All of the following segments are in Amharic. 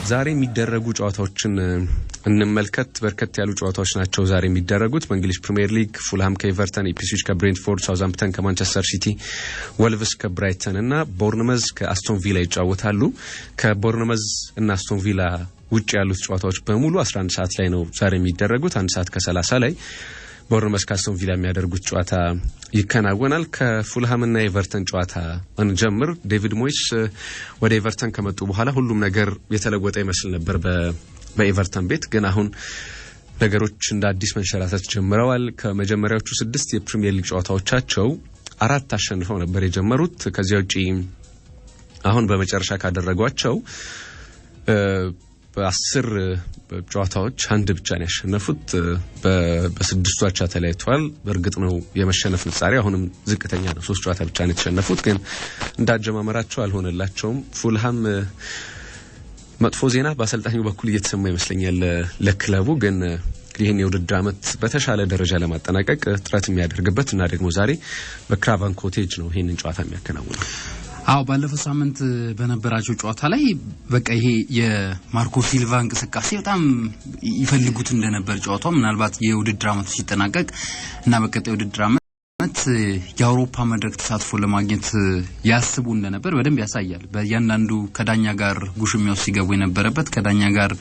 ዛሬ የሚደረጉ ጨዋታዎችን እንመልከት። በርከት ያሉ ጨዋታዎች ናቸው ዛሬ የሚደረጉት በእንግሊዝ ፕሪሚየር ሊግ። ፉልሃም ከኤቨርተን፣ ኢፕስዊች ከብሬንትፎርድ፣ ሳውዛምፕተን ከማንቸስተር ሲቲ፣ ወልቭስ ከብራይተን እና ቦርንመዝ ከአስቶን ቪላ ይጫወታሉ። ከቦርንመዝ እና አስቶን ቪላ ውጭ ያሉት ጨዋታዎች በሙሉ 11 ሰዓት ላይ ነው ዛሬ የሚደረጉት። 1 ሰዓት ከ30 ላይ ቦርንመዝ ከአስቶን ቪላ የሚያደርጉት ጨዋታ ይከናወናል። ከፉልሃም እና ኤቨርተን ጨዋታ እንጀምር። ዴቪድ ሞይስ ወደ ኤቨርተን ከመጡ በኋላ ሁሉም ነገር የተለወጠ ይመስል ነበር በኤቨርተን ቤት። ግን አሁን ነገሮች እንደ አዲስ መንሸራተት ጀምረዋል። ከመጀመሪያዎቹ 6 የፕሪሚየር ሊግ ጨዋታዎቻቸው 4 አሸንፈው ነበር የጀመሩት። ከዚያ ውጪ አሁን በመጨረሻ ካደረጓቸው በ10 ጨዋታዎች አንድ ብቻ ነው ያሸነፉት። በ6 አቻ ተለያይተዋል። በእርግጥ ነው የመሸነፍ ንጻሬ አሁንም ዝቅተኛ ነው። 3 ጨዋታ ብቻ ነው የተሸነፉት። ግን እንዳጀማመራቸው አልሆነላቸውም። ፉልሃም መጥፎ ዜና በአሰልጣኙ በኩል እየተሰማ ይመስለኛል ለክለቡ። ግን ይህን የውድድር ዓመት በተሻለ ደረጃ ለማጠናቀቅ ጥረት የሚያደርግበት እና ደግሞ ዛሬ በክራቫን ኮቴጅ ነው ይህንን ጨዋታ የሚያከናውነው። ባለፈው ሳምንት በነበራቸው ጨዋታ ላይ በቃ ይሄ የማርኮ ሲልቫ እንቅስቃሴ በጣም ይፈልጉት እንደነበር ጨዋታው ምናልባት የውድድር ዓመቱ ሲጠናቀቅ እና በቀጣይ የውድድር ዓመት የአውሮፓ መድረክ ተሳትፎ ለማግኘት ያስቡ እንደነበር በደንብ ያሳያል። በእያንዳንዱ ከዳኛ ጋር ጉሽሚያው ሲገቡ የነበረበት ከዳኛ ጋር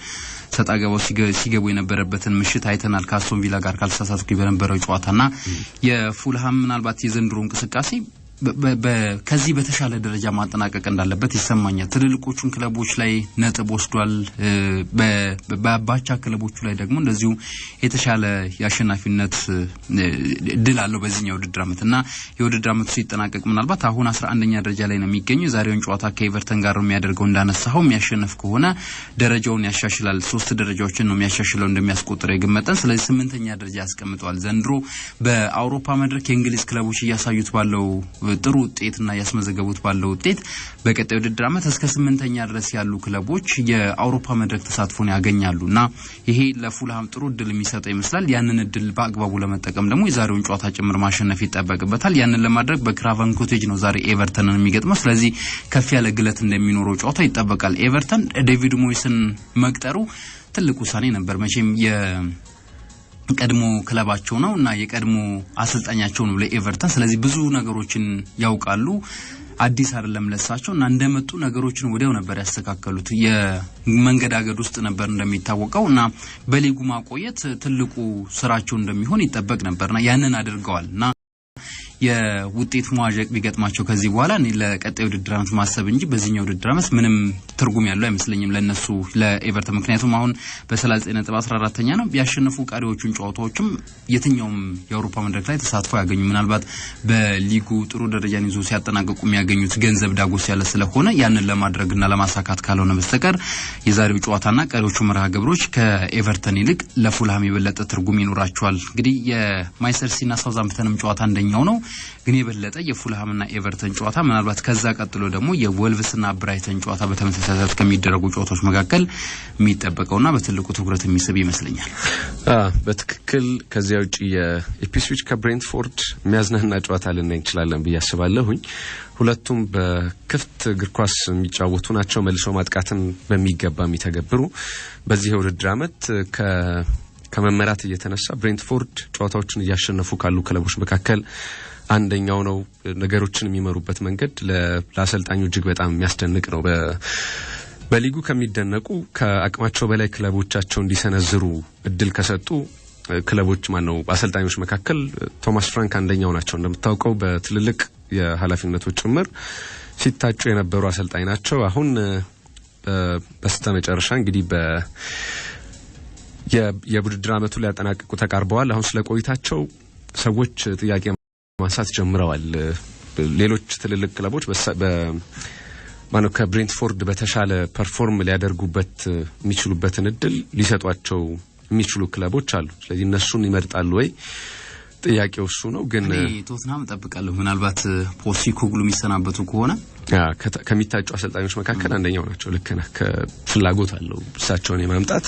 ሰጣገባው ሲገቡ የነበረበትን ምሽት አይተናል። ከአስቶን ቪላ ጋር ካልተሳሳትኩ በነበረው ጨዋታና የፉልሃም ምናልባት የዘንድሮ እንቅስቃሴ ከዚህ በተሻለ ደረጃ ማጠናቀቅ እንዳለበት ይሰማኛል። ትልልቆቹን ክለቦች ላይ ነጥብ ወስዷል። በባቻ ክለቦቹ ላይ ደግሞ እንደዚሁ የተሻለ ያሸናፊነት ድል አለው በዚህኛው ውድድር ዓመትና የውድድር ዓመቱ ሲጠናቀቅ ምናልባት አሁን 11ኛ ደረጃ ላይ ነው የሚገኘው። የዛሬውን ጨዋታ ከኤቨርተን ጋር የሚያደርገው እንዳነሳው የሚያሸንፍ ከሆነ ደረጃውን ያሻሽላል። 3 ደረጃዎችን ነው የሚያሻሽለው እንደሚያስቆጥር የግመጠን። ስለዚህ 8ኛ ደረጃ ያስቀምጠዋል። ዘንድሮ በአውሮፓ መድረክ የእንግሊዝ ክለቦች እያሳዩት ባለው ጥሩ ውጤትና ያስመዘገቡት ባለው ውጤት በቀጣዩ ውድድር ዓመት እስከ 8ኛ ድረስ ያሉ ክለቦች የአውሮፓ መድረክ ተሳትፎን ያገኛሉና ይሄ ለፉልሃም ጥሩ እድል የሚሰጥ ይመስላል። ያንን እድል በአግባቡ ለመጠቀም ደግሞ የዛሬውን ጨዋታ ጭምር ማሸነፍ ይጠበቅበታል። ያንን ለማድረግ በክራቫን ኮቴጅ ነው ዛሬ ኤቨርተንን የሚገጥመው። ስለዚህ ከፍ ያለ ግለት እንደሚኖረው ጨዋታ ይጠበቃል። ኤቨርተን ዴቪድ ሞይስን መቅጠሩ ትልቅ ውሳኔ ነበር። መቼም ቀድሞ ክለባቸው ነው እና የቀድሞ አሰልጣኛቸው ነው ለኤቨርተን። ስለዚህ ብዙ ነገሮችን ያውቃሉ። አዲስ አይደለም ለሳቸው እና እንደመጡ ነገሮችን ወዲያው ነበር ያስተካከሉት። የመንገዳገድ ውስጥ ነበር እንደሚታወቀው እና በሊጉ ማቆየት ትልቁ ስራቸው እንደሚሆን ይጠበቅ ነበርና ያንን አድርገዋልና የውጤት መዋዠቅ ቢገጥማቸው ከዚህ በኋላ እኔ ለቀጣዩ ውድድር ዓመት ማሰብ እንጂ በዚህኛው ውድድር ዓመት ምንም ትርጉም ያለው አይመስለኝም ለነሱ ለኤቨርተን። ምክንያቱም አሁን በ39 ነጥብ 14ኛ ነው። ቢያሸንፉ ቀሪዎቹን ጨዋታዎችም የትኛውም የአውሮፓ መድረክ ላይ ተሳትፎ ያገኙ ምናልባት በሊጉ ጥሩ ደረጃን ይዞ ሲያጠናቅቁ የሚያገኙት ገንዘብ ዳጎስ ያለ ስለሆነ ያንን ለማድረግና ለማሳካት ካልሆነ በስተቀር የዛሬው ጨዋታና ቀሪዎቹ መርሃ ግብሮች ከኤቨርተን ይልቅ ለፉልሃም የበለጠ ትርጉም ይኖራቸዋል። እንግዲህ የማንቸስተር ሲቲና ሳውዛምፕተንም ጨዋታ እንደኛው ነው። ግን የበለጠ የፉልሃምና ኤቨርተን ጨዋታ ምናልባት ከዛ ቀጥሎ ደግሞ የወልቭስና ብራይተን ጨዋታ በተመሳሳይ ሰዓት ከሚደረጉ ጨዋታዎች መካከል የሚጠበቀውና በትልቁ ትኩረት የሚስብ ይመስለኛል። በትክክል ከዚያ ውጪ የኢፕስዊች ከብሬንትፎርድ የሚያዝናና ጨዋታ ልናይ እንችላለን ብዬ አስባለሁኝ። ሁለቱም በክፍት እግር ኳስ የሚጫወቱ ናቸው። መልሶ ማጥቃትን በሚገባ የሚተገብሩ በዚህ የውድድር ዓመት ከመመራት እየተነሳ ብሬንትፎርድ ጨዋታዎችን እያሸነፉ ካሉ ክለቦች መካከል አንደኛው ነው። ነገሮችን የሚመሩበት መንገድ ለአሰልጣኙ እጅግ በጣም የሚያስደንቅ ነው። በሊጉ ከሚደነቁ ከአቅማቸው በላይ ክለቦቻቸው እንዲሰነዝሩ እድል ከሰጡ ክለቦች አሰልጣኞች መካከል ቶማስ ፍራንክ አንደኛው ናቸው። እንደምታውቀው በትልልቅ የኃላፊነቶች ጭምር ሲታጩ የነበሩ አሰልጣኝ ናቸው። አሁን በስተመጨረሻ እንግዲህ የውድድር ዓመቱ ሊያጠናቅቁ ተቃርበዋል። አሁን ስለቆይታቸው ሰዎች ጥያቄ ማንሳት ጀምረዋል። ሌሎች ትልልቅ ክለቦች ከብሬንትፎርድ በተሻለ ፐርፎርም ሊያደርጉበት የሚችሉበትን እድል ሊሰጧቸው የሚችሉ ክለቦች አሉ። ስለዚህ እነሱን ይመርጣሉ ወይ? ጥያቄው እሱ ነው። ግን ቶትናም ተጠብቃለሁ ምናልባት ፖስቴኮግሉ የሚሰናበቱ ከሆነ ከሚታጩ አሰልጣኞች መካከል አንደኛው ናቸው። ልክ ነህ። ከፍላጎት አለው እሳቸውን የማምጣት።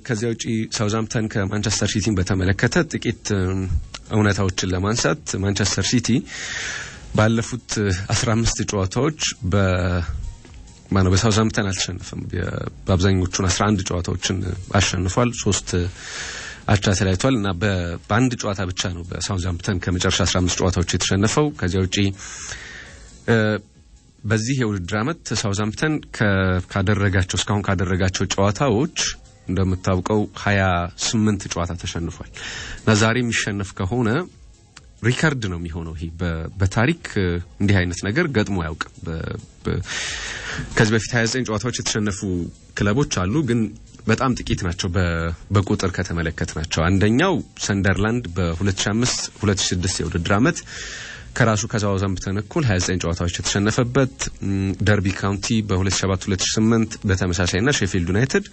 ከዚያ ውጪ ሳውዛምፕተን ከማንቸስተር ሲቲን በተመለከተ ጥቂት እውነታዎችን ለማንሳት ማንቸስተር ሲቲ ባለፉት 15 ጨዋታዎች ማነው በሳውዛምፕተን አልተሸነፈም። በአብዛኞቹን 11 ጨዋታዎችን አሸንፏል። 3 አቻ ተለያይቷል እና በአንድ ጨዋታ ብቻ ነው በሳውዛምፕተን ከመጨረሻ 15 ጨዋታዎች የተሸነፈው። ከዚያ ውጪ በዚህ የውድድር ዓመት ሳውዛምፕተን እስካሁን ካደረጋቸው ጨዋታዎች እንደምታውቀው 28 ጨዋታ ተሸንፏል እና ዛሬ የሚሸነፍ ከሆነ ሪካርድ ነው የሚሆነው። ይሄ በታሪክ እንዲህ አይነት ነገር ገጥሞ አያውቅም። ከዚህ በፊት 29 ጨዋታዎች የተሸነፉ ክለቦች አሉ፣ ግን በጣም ጥቂት ናቸው በቁጥር ከተመለከትናቸው። አንደኛው ሰንደርላንድ በ2005-2006 የውድድር ዓመት ከራሱ ከሳውዛምፕተን እኩል 29 ጨዋታዎች የተሸነፈበት፣ ደርቢ ካውንቲ በ2007-2008 በተመሳሳይና ሼፊልድ ዩናይትድ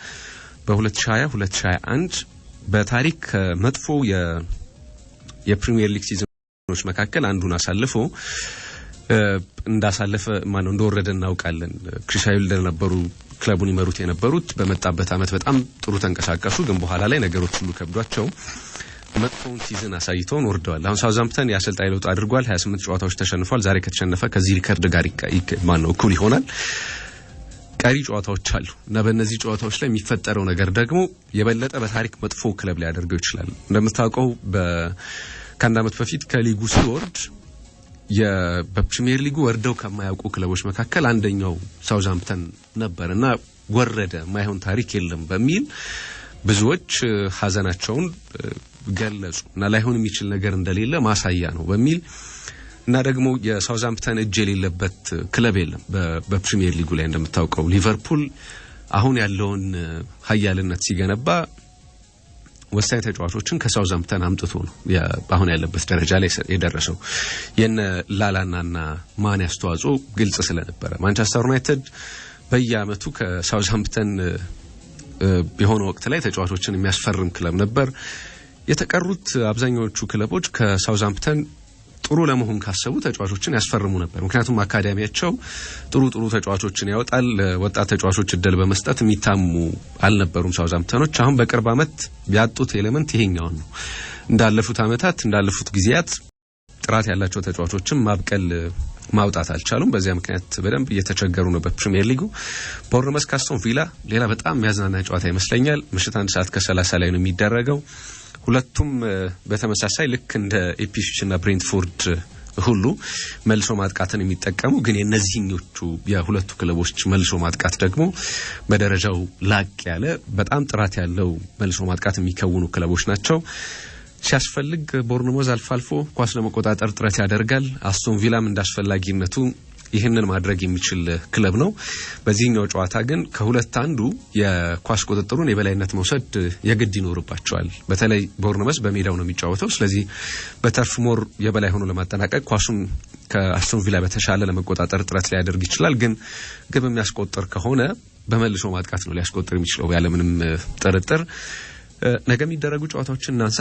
በ2020-2021 በታሪክ መጥፎ የፕሪሚየር ሊግ ሲዝኖች መካከል አንዱን አሳልፎ እንደወረደ እናውቃለን። ክሪስ ዋይልደር ነበሩ ክለቡን ይመሩት የነበሩት። በመጣበት ዓመት በጣም ጥሩ ተንቀሳቀሱ፣ ግን በኋላ ላይ ነገሮች ሁሉ ከብዷቸው መጥፎውን ሲዝን አሳይተውን ወርደዋል። አሁን ሳውዛምፕተን የአሰልጣኝ ለውጥ አድርጓል። 28 ጨዋታዎች ተሸንፏል። ዛሬ ከተሸነፈ ከዚህ ሪከርድ ጋር እኩል ይሆናል። ቀሪ ጨዋታዎች አሉ እና በእነዚህ ጨዋታዎች ላይ የሚፈጠረው ነገር ደግሞ የበለጠ በታሪክ መጥፎ ክለብ ሊያደርገው ይችላል። እንደምታውቀው ከአንድ ዓመት በፊት ከሊጉ ሲወርድ በፕሪሚየር ሊጉ ወርደው ከማያውቁ ክለቦች መካከል አንደኛው ሳውዛምፕተን ነበር እና ወረደ፣ ማይሆን ታሪክ የለም በሚል ብዙዎች ሀዘናቸውን ገለጹ እና ላይሆን የሚችል ነገር እንደሌለ ማሳያ ነው በሚል እና ደግሞ የሳውዛምፕተን እጅ የሌለበት ክለብ የለም በፕሪሚየር ሊጉ ላይ። እንደምታውቀው ሊቨርፑል አሁን ያለውን ኃያልነት ሲገነባ ወሳኝ ተጫዋቾችን ከሳውዛምፕተን አምጥቶ ነው አሁን ያለበት ደረጃ ላይ የደረሰው። የነ ላላናና ማን አስተዋጽኦ ግልጽ ስለነበረ ማንቸስተር ዩናይትድ በየአመቱ ከሳውዛምፕተን በሆነ ወቅት ላይ ተጫዋቾችን የሚያስፈርም ክለብ ነበር። የተቀሩት አብዛኛዎቹ ክለቦች ከሳውዛምፕተን ጥሩ ለመሆን ካሰቡ ተጫዋቾችን ያስፈርሙ ነበር። ምክንያቱም አካዳሚያቸው ጥሩ ተጫዋቾችን ያወጣል። ወጣት ተጫዋቾች እድል በመስጠት የሚታሙ አልነበሩም ሳውዛምፕተኖች። አሁን በቅርብ አመት ያጡት ኤሌመንት ይሄኛው ነው። እንዳለፉት ጊዜያት ጥራት ያላቸው ተጫዋቾችን ማውጣት አልቻሉም። በዚያ ምክንያት በደንብ እየተቸገሩ ነው በፕሪሚየር ሊጉ። ቦርንመስ ካስቶን ቪላ ሌላ በጣም የሚያዝናና ጨዋታ ይመስለኛል። ምሽት 1:30 ላይ ነው የሚደረገው። ሁለቱም በተመሳሳይ ልክ እንደ ኢፕስዊች እና ብሬንትፎርድ ሁሉ መልሶ ማጥቃትን የሚጠቀሙ ግን የነዚህኞቹ የሁለቱ ክለቦች መልሶ ማጥቃት ደግሞ በደረጃው ላቅ ያለ በጣም ጥራት ያለው መልሶ ማጥቃት የሚከውኑ ክለቦች ናቸው። ሲያስፈልግ ቦርንሞዝ አልፎ ኳስ ለመቆጣጠር ጥረት ያደርጋል። አስቶን ቪላም እንዳስፈላጊነቱ ይህንን ማድረግ የሚችል ክለብ ነው። በዚህኛው ጨዋታ ግን ከሁለት አንዱ የኳስ ቁጥጥሩን የበላይነት መውሰድ የግድ ይኖርባቸዋል። በተለይ ቦርንመስ በሜዳው ነው የሚጫወተው። ስለዚህ በተርፍ ሞር የበላይ ሆኖ ለማጠናቀቅ ኳሱን ከአስቶን ቪላ በተሻለ ለመቆጣጠር ጥረት ሊያደርግ ይችላል። ግን ግብ የሚያስቆጥር ከሆነ በመልሶ ማጥቃት ነው ሊያስቆጥር የሚችለው ያለምንም ጥርጥር። ነገ የሚደረጉ ጨዋታዎችን እናንሳ።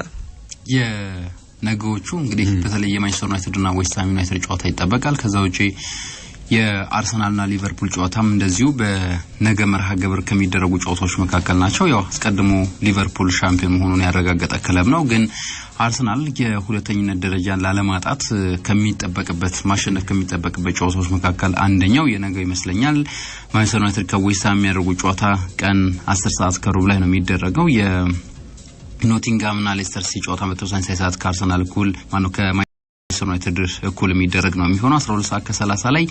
የነገዎቹ እንግዲህ በተለይ የማንቸስተር ዩናይትድ እና ዌስት ሃም ዩናይትድ ጨዋታ ይጠበቃል። ከዛ ውጪ የአርሰናልና ሊቨርፑል ጨዋታም እንደዚሁ በነገ መርሃ ግብር ከሚደረጉ ጨዋታዎች መካከል ናቸው። ያው አስቀድሞ ሊቨርፑል ሻምፒዮን መሆኑን ያረጋገጠ ክለብ ነው። ግን አርሰናል የሁለተኝነት ደረጃን ላለማጣት ማሸነፍ ከሚጠበቅበት ጨዋታዎች መካከል አንደኛው የነገው ይመስለኛል። ማንቸስተር ዩናይትድ ከዌስት ሃም የሚያደርጉት ጨዋታ ቀን 10 ሰዓት ከሩብ ላይ ነው የሚደረገው። የኖቲንጋም እና ሌስተር ሲቲ ጨዋታ በተመሳሳይ ሰዓት ከአርሰናል እኩል ዩናይትድ እኩል የሚደረግ ነው የሚሆነው። 12:30 ላይ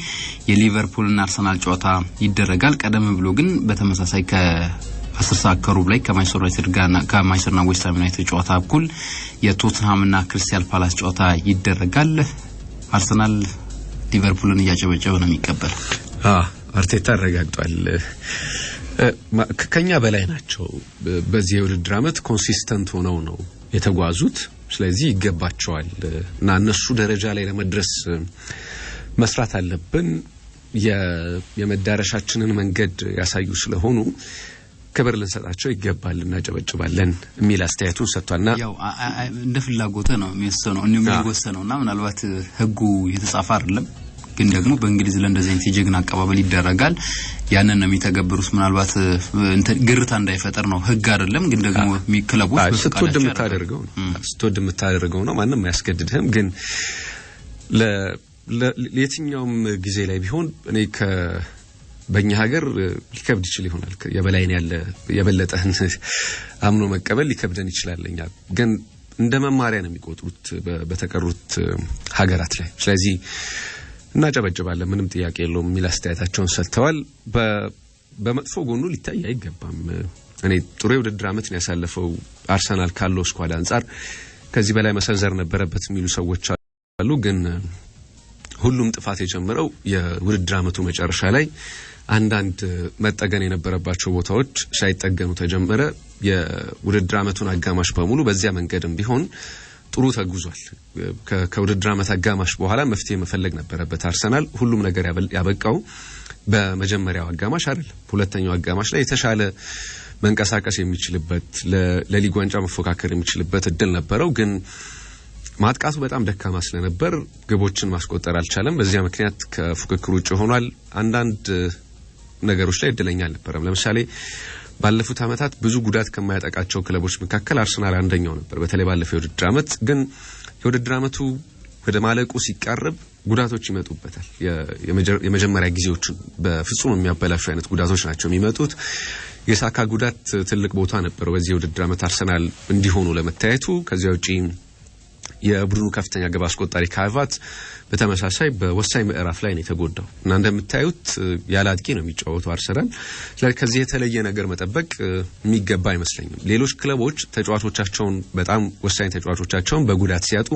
የሊቨርፑልና አርሰናል ጨዋታ ይደረጋል። ቀደም ብሎ ግን በተመሳሳይ ከ10 ሰዓት ከሩብ ላይ ከማንቸስተር ዩናይትድ ጋርና ከማንቸስተርና ዌስት ሃም ዩናይትድ ጨዋታ እኩል የቶትንሃምና ክሪስታል ፓላስ ጨዋታ ይደረጋል። አርሰናል ሊቨርፑልን እያጨበጨበ ነው የሚቀበል። አርቴታ አረጋግጧል። ከኛ በላይ ናቸው። በዚህ የውድድር ዓመት ኮንሲስተንት ሆነው ነው የተጓዙት። ስለዚህ ይገባቸዋል እና እነሱ ደረጃ ላይ ለመድረስ መስራት አለብን። የመዳረሻችንን መንገድ ያሳዩ ስለሆኑ ክብር ልንሰጣቸው ይገባል እና ጨበጭባለን የሚል አስተያየቱን ሰጥቷልና ያው እንደ ፍላጎት ነው የሚወሰነውና ምናልባት ህጉ የተጻፈ አይደለም ግን ደግሞ በእንግሊዝ ለእንደዚህ አይነት የጀግና አቀባበል ይደረጋል። ያንን ነው የሚተገብሩት። ምናልባት ግርታ እንዳይፈጠር ነው። ህግ አይደለም ግን ደግሞ ክለቦች ስትወድ የምታደርገው ነው። ማንም አያስገድድህም። ግን ለየትኛውም ጊዜ ላይ ቢሆን እኔ በእኛ ሀገር ሊከብድ ይችላል ይሆናል የበላይን ያለ የበለጠን አምኖ መቀበል ሊከብደን ይችላልኛ ግን እንደ መማሪያ ነው የሚቆጥሩት በተቀሩት ሀገራት ላይ ስለዚህ እናጨበጭባለን ምንም ጥያቄ የለውም የሚል አስተያየታቸውን ሰጥተዋል በመጥፎ ጎኑ ሊታይ አይገባም እኔ ጥሩ የውድድር ዓመት ነው ያሳለፈው አርሰናል ካለው ስኳድ አንፃር ከዚህ በላይ መሰንዘር ነበረበት የሚሉ ሰዎች አሉ ግን ሁሉም ጥፋት የጀመረው የውድድር ዓመቱ መጨረሻ ላይ አንዳንድ መጠገን የነበረባቸው ቦታዎች ሳይጠገኑ ተጀመረ የውድድር ዓመቱን አጋማሽ በሙሉ በዚያ መንገድም ቢሆን ጥሩ ተጉዟል ከውድድር ዓመት አጋማሽ በኋላ መፍትሄ መፈለግ ነበረበት አርሰናል ሁሉም ነገር ያበቃው በመጀመሪያው አጋማሽ አይደለም ሁለተኛው አጋማሽ ላይ የተሻለ መንቀሳቀስ የሚችልበት ለሊግ ዋንጫ መፎካከር የሚችልበት እድል ነበረው ግን ማጥቃቱ በጣም ደካማ ስለነበር ግቦችን ማስቆጠር አልቻለም በዚያ ምክንያት ከፉክክሩ ውጭ ሆኗል አንዳንድ ነገሮች ላይ እድለኛ አልነበረም ለምሳሌ ባለፉት አመታት ብዙ ጉዳት ከማያጠቃቸው ክለቦች መካከል አርሰናል አንደኛው ነበር በተለይ ባለፈው የውድድር ዓመት ግን የውድድር ዓመቱ ወደ ማለቁ ሲቃረብ ጉዳቶች ይመጡበታል የመጀመሪያ ጊዜዎችን በፍጹም የሚያበላሹ አይነት ጉዳቶች ናቸው የሚመጡት የሳካ ጉዳት ትልቅ ቦታ ነበር በዚህ የውድድር ዓመት አርሰናል እንዲሆኑ ለመታየቱ ከዚያ ውጪ የቡድኑ ከፍተኛ ግብ አስቆጣሪ ካቫት በተመሳሳይ በወሳኝ ምዕራፍ ላይ ነው የተጎዳው እና እንደምታዩት ያላጥቂ ነው የሚጫወተው አርሰናል ስለዚህ ከዚህ የተለየ ነገር መጠበቅ የሚገባ አይመስለኝም ሌሎች ክለቦች ተጫዋቾቻቸውን በጣም ወሳኝ ተጫዋቾቻቸውን በጉዳት ሲያጡ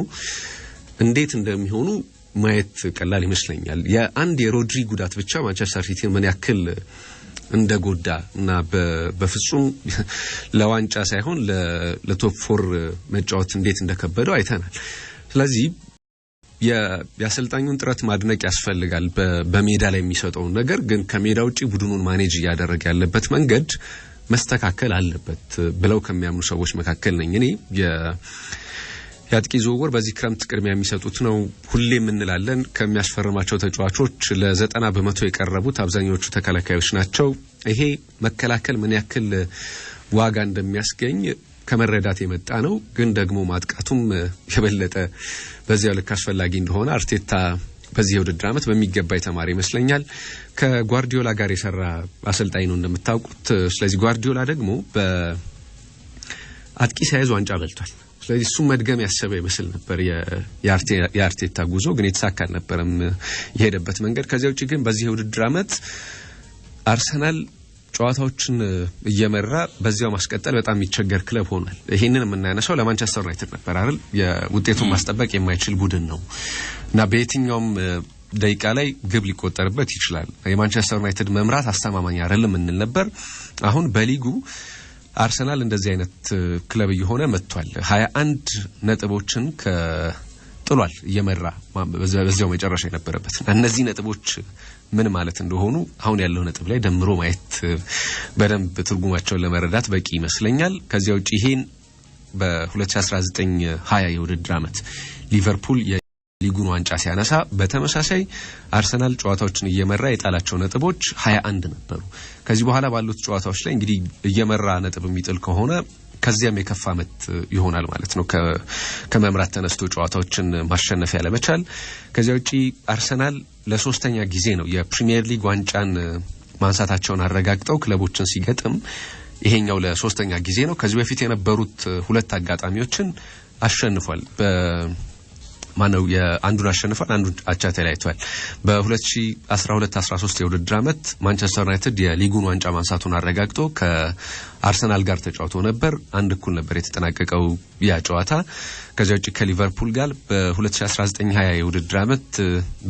እንዴት እንደሚሆኑ ማየት ቀላል ይመስለኛል የአንድ የሮድሪ ጉዳት ብቻ ማንቸስተር ሲቲ ምን ያክል እንደጎዳ እና በፍጹም ለዋንጫ ሳይሆን ለቶፕ 4 መጫወት እንዴት እንደከበደው አይተናል ስለዚህ የአሰልጣኙን ጥረት ማድነቅ ያስፈልጋል በሜዳ ላይ የሚሰጠው ነገር ግን ከሜዳ ውጪ ቡድኑን ማኔጅ ያደረገ ያለበት መንገድ መስተካከል አለበት ብለው ከሚያምኑ ሰዎች መካከል ነኝ እኔ ያጥቂ ዝውውር በዚህ ክረምት ቅድሚያ የሚሰጡት ነው ሁሌም እንላለን ከሚያስፈርማቸው ተጫዋቾች ለ90% የቀረቡት አብዛኞቹ ተከላካዮች ናቸው ይሄ መከላከል ምን ያክል ዋጋ እንደሚያስገኝ ከመረዳት የመጣ ነው ግን ደግሞ ማጥቃቱም የበለጠ በዚያው ልክ አስፈላጊ እንደሆነ አርቴታ በዚህ የውድድር ዓመት በሚገባ የተማረ ይመስለኛል ከጓርዲዮላ ጋር የሰራ አሰልጣኝ ነው እንደምታውቁት ስለዚህ ጓርዲዮላ ደግሞ በአጥቂ ሳይዝ ዋንጫ በልቷል ስለዚህ እሱ መድገም ያሰበ ይመስል ነበር የአርቴታ ጉዞ ግን የተሳካ አልነበረም የሄደበት መንገድ ከዚያ ውጪ ግን በዚህ የውድድር ዓመት አርሰናል ጨዋታዎችን እየመራ በዚያው ማስቀጠል በጣም የሚቸገር ክለብ ሆኗል ይሄንን የምናነሳው ለማንቸስተር ዩናይትድ ነበር አይደል የውጤቱን ማስጠበቅ የማይችል ቡድን ነው እና በየትኛውም ደቂቃ ላይ ግብ ሊቆጠርበት ይችላል የማንቸስተር ዩናይትድ መምራት አስተማማኝ አይደለም እንል ነበር አሁን በሊጉ አርሰናል እንደዚህ አይነት ክለብ እየሆነ መጥቷል 21 ነጥቦችን ከጥሏል እየመራ በዚያው መጨረሻ የነበረበት እነዚህ ነጥቦች ምን ማለት እንደሆኑ አሁን ያለው ነጥብ ላይ ደምሮ ማየት በደንብ ትርጉማቸውን ለመረዳት በቂ ይመስለኛል ከዚያው ውጪ ይሄን በ2019-20 የውድድር ዓመት ሊቨርፑል ሊጉን ዋንጫ ሲያነሳ በተመሳሳይ አርሰናል ጨዋታዎችን እየመራ የጣላቸው ነጥቦች 21 ነበሩ ከዚህ በኋላ ባሉት ጨዋታዎች ላይ እንግዲህ እየመራ ነጥብ የሚጥል ከሆነ ከዚያም የከፋ ዓመት ይሆናል ማለት ነው ከመምራት ተነስቶ ጨዋታዎችን ማሸነፍ ያለመቻል ከዚያ ውጪ አርሰናል ለሶስተኛ ጊዜ ነው የፕሪሚየር ሊግ ዋንጫን ማንሳታቸውን አረጋግጠው ክለቦችን ሲገጥም ይሄኛው ለሶስተኛ ጊዜ ነው ከዚህ በፊት የነበሩት ሁለት አጋጣሚዎችን አሸንፏል ማነው የአንዱን አሸንፏል አንዱን አቻ ተለያይቷል በ2012-13 የውድድር ዓመት ማንቸስተር ዩናይትድ የሊጉን ዋንጫ ማንሳቱን አረጋግጦ ከአርሰናል ጋር ተጫውቶ ነበር አንድ እኩል ነበር የተጠናቀቀው ያ ጨዋታ ከዚያ ውጪ ከሊቨርፑል ጋር በ2019-20 የውድድር ዓመት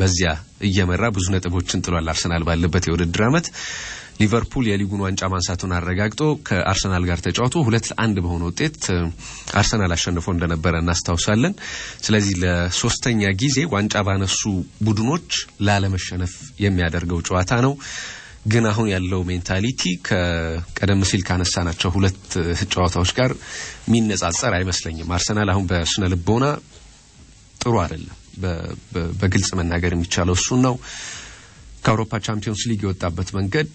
በዚያ እየመራ ብዙ ነጥቦችን ጥሏል አርሰናል ባለበት የውድድር ዓመት ሊቨርፑል የሊጉን ዋንጫ ማንሳቱን አረጋግጦ ከአርሰናል ጋር ተጫውቶ 2-1 በሆነ ውጤት አርሰናል አሸንፎ እንደነበረ እናስታውሳለን ስለዚህ ለሶስተኛ ጊዜ ዋንጫ ባነሱ ቡድኖች ላለመሸነፍ የሚያደርገው ጨዋታ ነው ግን አሁን ያለው ሜንታሊቲ ከቀደም ሲል ካነሳናቸው ሁለት ጨዋታዎች ጋር የሚነጻጸር አይመስለኝም አርሰናል አሁን በስነ ልቦና ጥሩ አይደለም በግልጽ መናገር የሚቻለው እሱ ነው ከአውሮፓ ቻምፒዮንስ ሊግ የወጣበት መንገድ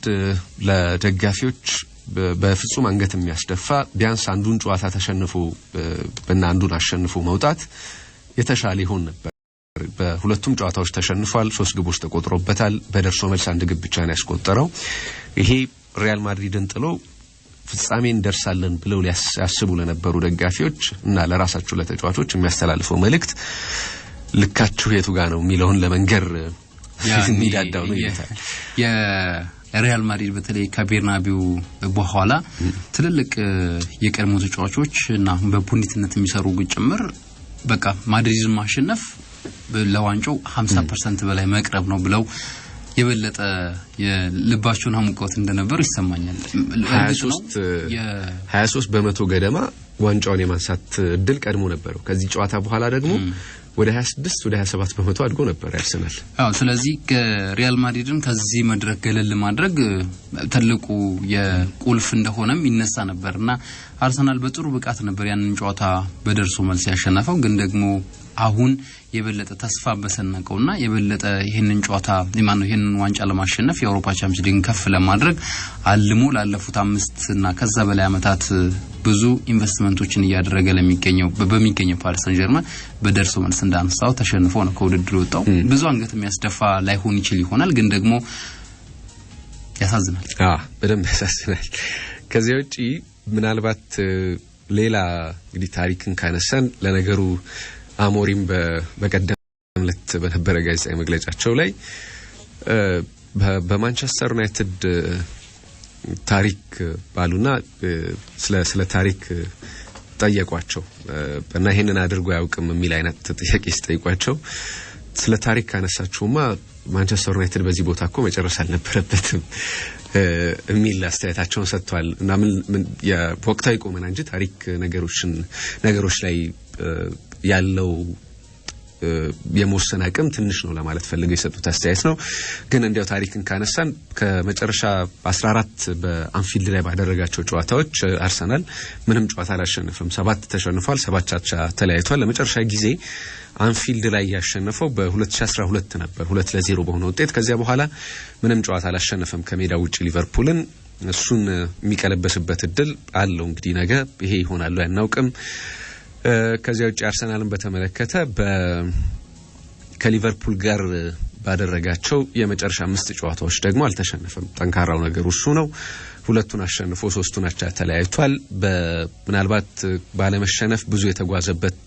ለደጋፊዎች በፍጹም አንገት የሚያስደፋ ቢያንስ አንዱን ጨዋታ ተሸንፎ እና አንዱን አሸንፎ መውጣት የተሻለ ይሆን ነበር በሁለቱም ጨዋታዎች ተሸንፏል 3 ግቦች ተቆጥሮበታል በደርሶ መልስ 1 ግብ ብቻ ነው ያስቆጠረው ይሄ ሪያል ማድሪድን ጥሎ ፍጻሜን ደርሳለን ብለው ሊያስቡ ለነበሩ ደጋፊዎች እና ለራሳቸው ለተጫዋቾች የሚያስተላልፈው መልእክት ልካችሁ የቱ ጋር ነው የሚለውን ለመንገር የሚዳዳው ነው ይላል የሪያል ማድሪድ በተለይ ከቤርናቢው በኋላ ትልልቅ የቀድሞ ተጫዋቾች እና በቡንዲትነት የሚሰሩ ጭምር በቃ ማድሪድን ማሸነፍ ለዋንጫው 50% በላይ መቅረብ ነው ብለው የበለጠ የልባቸውን አሙቀውት እንደነበሩ ይሰማኛል 23 በመቶ ገደማ ዋንጫውን የማንሳት እድል ቀድሞ ነበረው ከዚህ ጨዋታ በኋላ ደግሞ ወደ 26 ወደ 27 በመቶ አድጎ ነበር ያርሰናል ስለዚህ ሪያል ማድሪድን ከዚህ መድረክ ገለል ማድረግ ትልቁ የቁልፍ እንደሆነም ይነሳ ነበርና አርሰናል በጥሩ ብቃት ነበር ያንን ጨዋታ በደርሶ መልስ ያሸነፈው ግን ደግሞ አሁን የበለጠ ተስፋ በሰነቀውና የበለጠ ይሄንን ጨዋታ ይሄንን ዋንጫ ለማሸነፍ የአውሮፓ ቻምፒየንስ ሊግን ከፍ ለማድረግ አልሞ ላለፉት 5 እና ከዛ በላይ አመታት ብዙ ኢንቨስትመንቶችን ያደረገ በሚገኘው ፓሪስ ሰን ጀርመን በደርሶ መልስ እንዳንሳው ተሸንፎ ነው ከውድድሩ ወጣው ብዙ አንገት የሚያስደፋ ላይሆን ይችል ይሆናል ግን ደግሞ ያሳዝናል በደንብ ያሳዝናል ከዚህ ውጪ ምናልባት ሌላ እንግዲህ ታሪክን ካነሳን ለነገሩ አሞሪም በቀደምለት በነበረ ጋዜጣዊ መግለጫቸው ላይ በማንቸስተር ዩናይትድ ታሪክ ባሉና ስለ ታሪክ ጠየቋቸው እና ይሄንን አድርጎ ያውቅም የሚል አይነት ጥያቄ ሲጠይቋቸው ስለ ታሪክ ካነሳችሁማ ማንቸስተር ዩናይትድ በዚህ ቦታ እኮ መጨረስ አልነበረበትም የሚል አስተያየታቸውን ሰጥቷል እና ምን የወቅታዊ ቆመና እንጂ ታሪክ ነገሮች ላይ ያለው የመወሰን አቅም ትንሽ ነው ለማለት ፈልገው የሰጡት አስተያየት ነው ግን እንዲያው ታሪክን ካነሳን ከመጨረሻ 14 በአንፊልድ ላይ ባደረጋቸው ጨዋታዎች አርሰናል ምንም ጨዋታ አላሸነፈም 7 ተሸንፏል 7 አቻ ተለያይቷል ለመጨረሻ ጊዜ አንፊልድ ላይ ያሸነፈው በ2012 ነበር 2-0 በሆነ ውጤት ከዚያ በኋላ ምንም ጨዋታ አላሸነፈም ከሜዳ ውጪ ሊቨርፑልን እሱን የሚቀለበስበት እድል አለው እንግዲህ ነገ ይሄ ይሆናል ያናውቅም ከዚያ ውጪ አርሰናልን በተመለከተ ከሊቨርፑል ጋር ባደረጋቸው የመጨረሻ 5 ጨዋታዎች ደግሞ አልተሸነፈም ጠንካራው ነገር እሱ ነው ሁለቱን አሸንፎ ሶስቱን አቻ ተለያይቷል ምናልባት ባለመሸነፍ ብዙ የተጓዘበት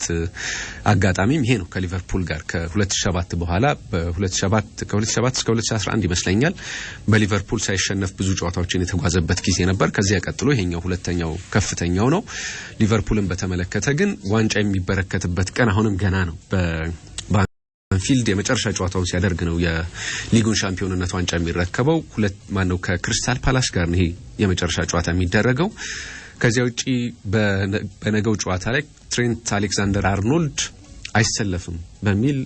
አጋጣሚም ይሄ ነው ከሊቨርፑል ጋር ከ2007 በኋላ ከ2007 እስከ 2011 ይመስለኛል በሊቨርፑል ሳይሸነፍ ብዙ ጨዋታዎችን የተጓዘበት ጊዜ ነበር ከዚያ ቀጥሎ ይሄኛው ሁለተኛው ከፍተኛው ነው ሊቨርፑልን በተመለከተ ግን ዋንጫ የሚበረከትበት ቀን አሁንም ገና ነው አንፊልድ የመጨረሻ ጨዋታውን ሲያደርግ ነው የሊጉን ሻምፒዮንነት ዋንጫ የሚረከበው ከክሪስታል ፓላስ ጋር ነው ይሄ የመጨረሻ ጨዋታ የሚደረገው ከዚያ ውጪ በነገው ጨዋታ ላይ ትሬንት አሌክሳንደር አርኖልድ አይሰለፍም በሚል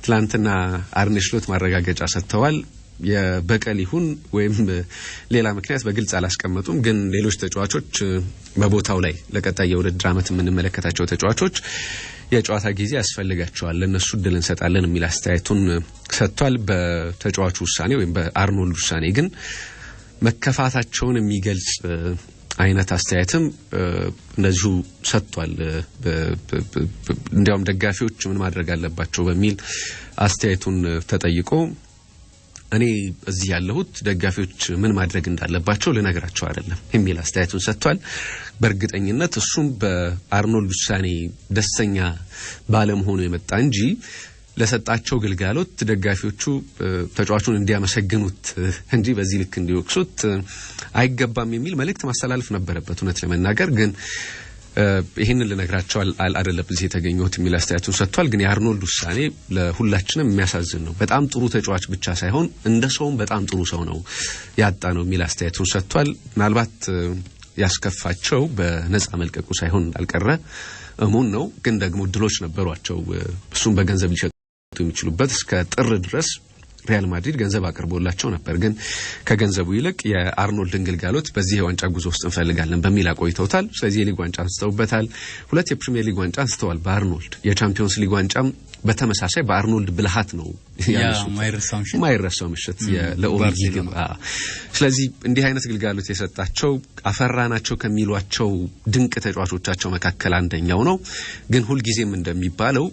ትላንትና አርኔ ስሎት ማረጋገጫ ሰጥተዋል የበቀል ይሁን ወይም ሌላ ምክንያት በግልጽ አላስቀመጡም ግን ሌሎች ተጫዋቾች በቦታው ላይ ለቀጣይ የውድድር ዓመት የምንመለከታቸው ተጫዋቾች የጨዋታ ጊዜ ያስፈልጋቸዋል ለነሱ ድል እንሰጣለን የሚል አስተያየቱን ሰጥቷል በተጫዋቹ ውሳኔ ወይም በአርኖልድ ውሳኔ ግን መከፋታቸውን የሚገልጽ አይነት አስተያየትም እንደዚሁ ሰጥቷል እንዲያውም ደጋፊዎች ምን ማድረግ አለባቸው በሚል አስተያየቱን ተጠይቆ እኔ እዚህ ያለሁት ደጋፊዎች ምን ማድረግ እንዳለባቸው ልነግራቸው አይደለም የሚል አስተያየቱን ሰጥቷል በእርግጠኝነት እሱም በአርኖልድ ውሳኔ ደስተኛ ባለመሆኑ የመጣ እንጂ ለሰጣቸው ግልጋሎት ደጋፊዎቹ ተጫዋቹን እንዲያመሰግኑት እንጂ በዚህ ልክ እንዲወቅሱት አይገባም የሚል መልእክት ማስተላለፍ ነበረበት እውነት ለመናገር ግን ይሄንን ልነግራቸው አይደለም እዚህ የተገኘሁት የሚል አስተያየቱን ሰጥቷል ግን የአርኖልድ ውሳኔ ለሁላችንም የሚያሳዝን ነው በጣም ጥሩ ተጫዋች ብቻ ሳይሆን እንደ ሰውም በጣም ጥሩ ሰው ነው ያጣ ነው የሚል አስተያየቱን ሰጥቷል ምናልባት ያስከፋቸው በነፃ መልቀቁ ሳይሆን አልቀረ እሙን ነው ግን ደግሞ ድሎች ነበሯቸው እሱም በገንዘብ ሊሸጡ የሚችሉበት እስከ ጥር ድረስ ሪያል ማድሪድ ገንዘብ አቅርቦላቸው ነበር ግን ከገንዘቡ ይልቅ የአርኖልድን ግልጋሎት በዚህ የዋንጫ ጉዞ ውስጥ እንፈልጋለን በሚል አቆይተውታል ስለዚህ የሊግ ዋንጫ አንስተውበታል 2 የፕሪሚየር ሊግ ዋንጫ አንስተዋል በአርኖልድ የቻምፒየንስ ሊግ ዋንጫም በተመሳሳይ በአርኖልድ ብልሃት ነው ማይረሳው ምሽት ለኦሊግ ስለዚህ እንዲህ አይነት ግልጋሎት የሰጣቸው አፈራናቸው ከሚሏቸው ድንቅ ተጫዋቾቻቸው መካከል አንደኛው ነው ግን ሁልጊዜም እንደሚባለው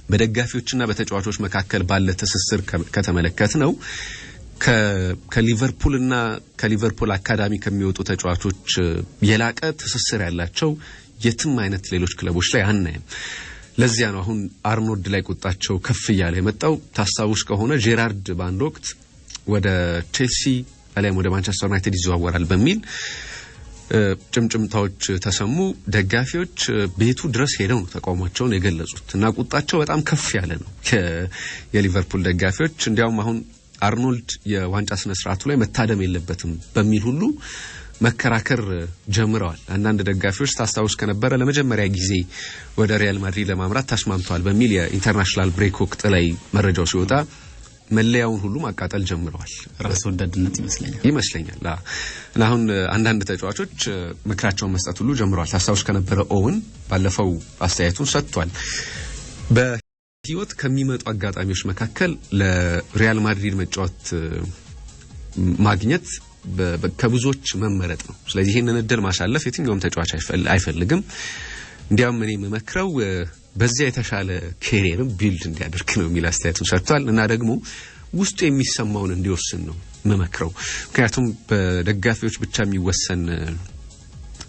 በደጋፊዎችና በተጫዋቾች መካከል ባለ ትስስር ከተመለከት ነው ከሊቨርፑልና ከሊቨርፑል አካዳሚ ከሚወጡ ተጫዋቾች የላቀ ትስስር ያላቸው የትም አይነት ሌሎች ክለቦች ላይ አናይም። ለዚያ ነው አሁን አርኖልድ ላይ ቁጣቸው ከፍ እያለ የመጣው። ታስታውስ ከሆነ ጄራርድ በአንድ ወቅት ወደ ቼልሲ አሊያም ወደ ማንቸስተር ዩናይትድ ይዘዋወራል በሚል ጭምጭምታዎች ተሰሙ። ደጋፊዎች ቤቱ ድረስ ሄደው ተቃውሟቸውን የገለጹት እና ቁጣቸው በጣም ከፍ ያለ ነው የሊቨርፑል ደጋፊዎች። እንዲያውም አሁን አርኖልድ የዋንጫ ስነ ስርዓቱ ላይ መታደም የለበትም በሚል ሁሉ መከራከር ጀምረዋል። አንዳንድ ደጋፊዎች ታስታውስ ከነበረ ለመጀመሪያ ጊዜ ወደ ሪያል ማድሪድ ለማምራት ተስማምተዋል በሚል የኢንተርናሽናል ብሬክ ወቅት ላይ መረጃው ሲወጣ መለያውን ሁሉ ማቃጠል ጀምረዋል። ራስ ወዳድነት ይመስለኛል። እና አሁን አንዳንድ ተጫዋቾች ምክራቸውን መስጠት ሁሉ ጀምረዋል። ታስታውስ ከነበረ ኦውን ባለፈው አስተያየቱን ሰጥቷል። በህይወት ከሚመጡ አጋጣሚዎች መካከል ለሪያል ማድሪድ መጫወት ማግኘት ከብዙዎች መመረጥ ነው። ስለዚህ ይሄንን እድል ማሳለፍ የትኛውም ተጫዋች አይፈልግም። እንዲያውም እኔ የምመክረው በዚያ የተሻለ ካሪየር ቢልድ እንዲያደርግ ነው የሚል አስተያየቱን ሰጥቷል። እና ደግሞ ውስጡ የሚሰማውን እንዲወስን ነው የምመክረው። ምክንያቱም በደጋፊዎች ብቻ የሚወሰን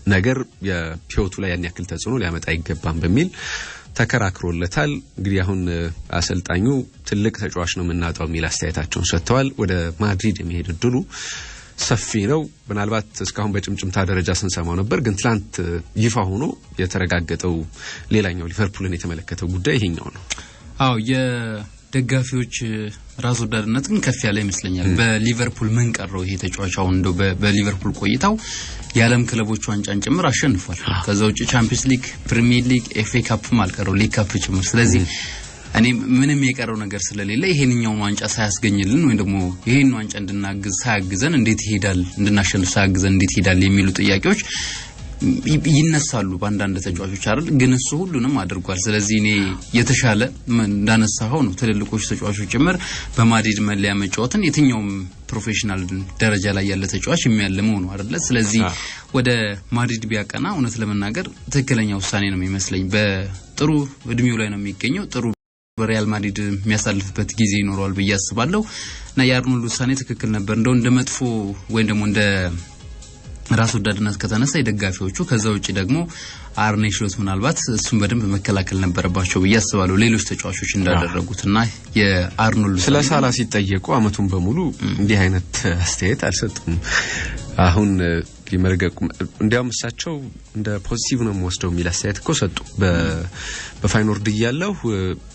ነገር የህይወቱ ላይ ያን ያክል ተጽዕኖ ሊያመጣ አይገባም በሚል ተከራክሮለታል። እንግዲህ አሁን አሰልጣኙ ትልቅ ተጫዋች ነው የምናጣው የሚል አስተያየታቸውን ሰጥተዋል። ወደ ማድሪድ የሚሄድ እድሉ ሰፊ ነው። ምናልባት እስካሁን በጭምጭምታ ደረጃ ስንሰማው ነበር፣ ግን ትላንት ይፋ ሆኖ የተረጋገጠው ሌላኛው ሊቨርፑልን የተመለከተው ጉዳይ ይሄኛው ነው። አዎ የደጋፊዎች ራስ ወዳድነት ግን ከፍ ያለ ይመስለኛል። በሊቨርፑል ምን ቀረው ይሄ ተጫዋች አሁን እንደው በሊቨርፑል ቆይታው የዓለም ክለቦች ዋንጫን ጭምር አሸንፏል። ከዛ ውጪ ቻምፒየንስ ሊግ፣ ፕሪሚየር ሊግ፣ ኤፍኤ ካፕ ማልቀረው ሊግ ካፕ ጭምር። ስለዚህ እኔ ምንም የቀረው ነገር ስለሌለ ይሄንኛው ዋንጫ ሳያስገኝልን ወይ ደግሞ ይሄን ዋንጫ እንድናግዝ ሳያግዘን እንዴት ይሄዳል፣ እንድናሸንፍ ሳያግዘን እንዴት ይሄዳል የሚሉ ጥያቄዎች ይነሳሉ በአንዳንድ ተጫዋቾች አይደል? ግን እሱ ሁሉንም አድርጓል። ስለዚህ እኔ የተሻለ እንዳነሳው ነው ትልልቆች ተጫዋቾች ጭምር በማድሪድ መለያ መጫወትን የትኛውም ፕሮፌሽናል ደረጃ ላይ ያለ ተጫዋች የሚያልመው ነው አይደል? ስለዚህ ወደ ማድሪድ ቢያቀና እውነት ለመናገር ትክክለኛ ውሳኔ ነው የሚመስለኝ። በጥሩ እድሜው ላይ ነው የሚገኘው። ጥሩ በሪያል ማድሪድ የሚያሳልፍበት ጊዜ ይኖራል ብዬ አስባለሁ። እና የአርኖልድ ውሳኔ ትክክል ነበር። እንደው እንደ መጥፎ ወይ ደግሞ እንደ ራስ ወዳድነት ከተነሳ የደጋፊዎቹ ከዛ ውጪ ደግሞ አርኔ ስሎት ምናልባት እሱን በደንብ መከላከል ነበረባቸው ብዬ አስባለሁ ሌሎች ተጫዋቾች እንዳደረጉትና የአርኖልድ ስለ ሳላ ሲጠየቁ አመቱን በሙሉ እንዲህ አይነት አስተያየት አልሰጡም። አሁን ሊመረገቁ እንዲያውም እሳቸው እንደ ፖዚቲቭ ነው ወስደው የሚል አስተያየት እኮ ሰጡ። በፋይኖርድ ያለው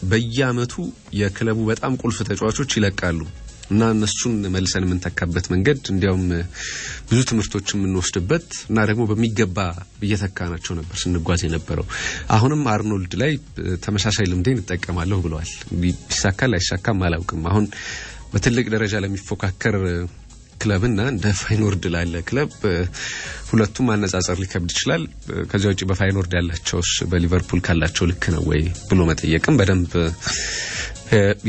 በየአመቱ የክለቡ በጣም ቁልፍ ተጫዋቾች ይለቃሉ እና እነሱን መልሰን የምንተካበት መንገድ እንዲያውም ብዙ ትምህርቶች የምንወስድበት እና ደግሞ በሚገባ እየተካናቸው ነበር ስንጓዝ የነበረው። አሁንም አርኖልድ ላይ ተመሳሳይ ልምዴን እጠቀማለሁ ብለዋል። ቢሳካል አይሳካም አላውቅም። አሁን በትልቅ ደረጃ ለሚፎካከር ክለብና እንደ ፋይኖርድ ላለ ክለብ ሁለቱም ማነጻጸር ሊከብድ ይችላል። ከዚያ ውጪ በፋይኖርድ ያላቸውስ በሊቨርፑል ካላቸው ልክ ነው ወይ ብሎ መጠየቅም በደንብ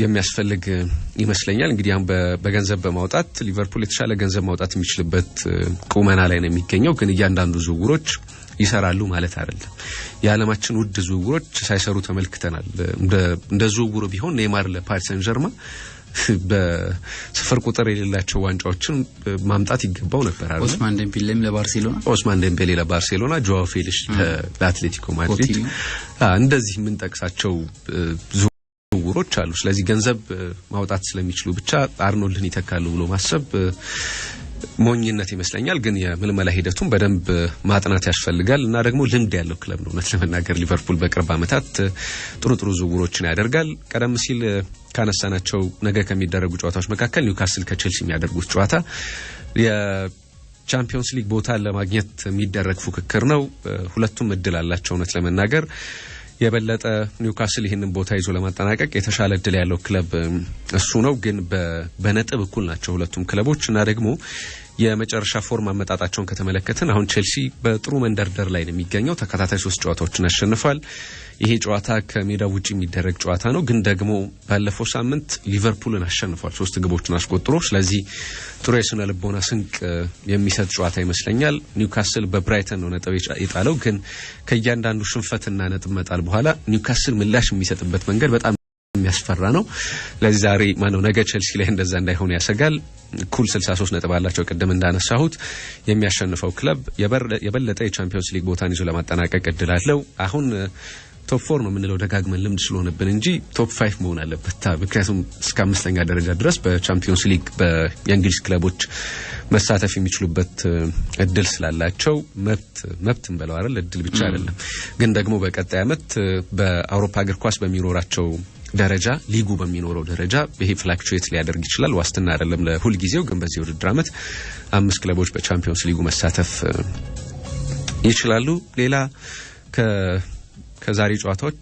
የሚያስፈልግ ይመስለኛል። እንግዲህ አሁን በገንዘብ በማውጣት ሊቨርፑል የተሻለ ገንዘብ ማውጣት የሚችልበት ቁመና ላይ ነው የሚገኘው። ግን እያንዳንዱ ዝውውሮች ይሰራሉ ማለት አይደለም። የዓለማችን ውድ ዝውውሮች ሳይሰሩ ተመልክተናል። እንደ ዝውውሩ ቢሆን ኔይማር ለፓሪስ ሰን ጀርማ በስፍር ቁጥር የሌላቸው ዋንጫዎችን ማምጣት ይገባው ነበር አይደል? ኦስማን ዴምቤሌ ለባርሴሎና፣ ጆአው ፌሊክስ ለአትሌቲኮ ማድሪድ እንደዚህ ምን ጠቅሳቸው ዝውውሮች አሉ። ስለዚህ ገንዘብ ማውጣት ስለሚችሉ ብቻ አርኖልድን ይተካሉ ብሎ ማሰብ ሞኝነት ይመስለኛል። ግን የምልመላ ሂደቱን በደንብ ማጥናት ያስፈልጋል እና ደግሞ ልምድ ያለው ክለብ ነው። እውነት ለመናገር ሊቨርፑል በቅርብ ዓመታት ጥሩ ዝውውሮችን ያደርጋል። ቀደም ሲል ካነሳናቸው ነገ ከሚደረጉ ጨዋታዎች መካከል ኒውካስል ከቼልሲ የሚያደርጉት ጨዋታ የቻምፒየንስ ሊግ ቦታ ለማግኘት የሚደረግ ፉክክር ነው። ሁለቱም እድል አላቸው። እውነት ለመናገር የበለጠ ኒውካስል ይህንን ቦታ ይዞ ለማጠናቀቅ የተሻለ እድል ያለው ክለብ እሱ ነው። ግን በነጥብ እኩል ናቸው ሁለቱም ክለቦች እና ደግሞ የመጨረሻ ፎርም አመጣጣቸውን ከተመለከትን አሁን ቼልሲ በጥሩ መንደርደር ላይ ነው የሚገኘው። ተከታታይ 3 ጨዋታዎችን አሸንፏል። ይሄ ጨዋታ ከሜዳው ውጪ የሚደረግ ጨዋታ ነው። ግን ደግሞ ባለፈው ሳምንት ሊቨርፑልን አሸንፏል 3 ግቦችን አስቆጥሮ። ስለዚህ ጥሩ የስነ ልቦና ስንቅ የሚሰጥ ጨዋታ ይመስለኛል። ኒውካስል በብራይተን ነው ነጥብ የጣለው። ግን ከእያንዳንዱ ሽንፈትና ነጥብ መጣል በኋላ ኒውካስል ምላሽ የሚሰጥበት መንገድ በጣም የሚያስፈራ ነው። ለዚህ ዛሬ ማነው ነገ ቼልሲ ላይ እንደዛ እንዳይሆን ያሰጋል። ኩል 63 ነጥብ አላቸው። ቀደም እንዳነሳሁት የሚያሸንፈው ክለብ የበለጠ የቻምፒየንስ ሊግ ቦታን ይዞ ለማጠናቀቅ እድል አለው። አሁን ቶፕ 4 ነው የምንለው ደጋግመን ልምድ ስለሆነብን እንጂ ቶፕ 5 መሆን አለበት። ምክንያቱም እስከ 5ኛ ደረጃ ድረስ በቻምፒየንስ ሊግ በእንግሊዝ ክለቦች መሳተፍ የሚችሉበት እድል ስላላቸው መብት እንበለው አይደል፣ እድል ብቻ አይደለም። ግን ደግሞ በቀጣይ ዓመት በአውሮፓ እግር ኳስ በሚኖራቸው ደረጃ ሊጉ በሚኖረው ደረጃ ይሄ ፍላክቹዌት ሊያደርግ ይችላል። ዋስትና አይደለም ለሁሉ ጊዜው። ግን በዚህ ውድድር ዓመት 5 ክለቦች በቻምፒየንስ ሊጉ መሳተፍ ይችላሉ። ሌላ ከዛሬ ጨዋታዎች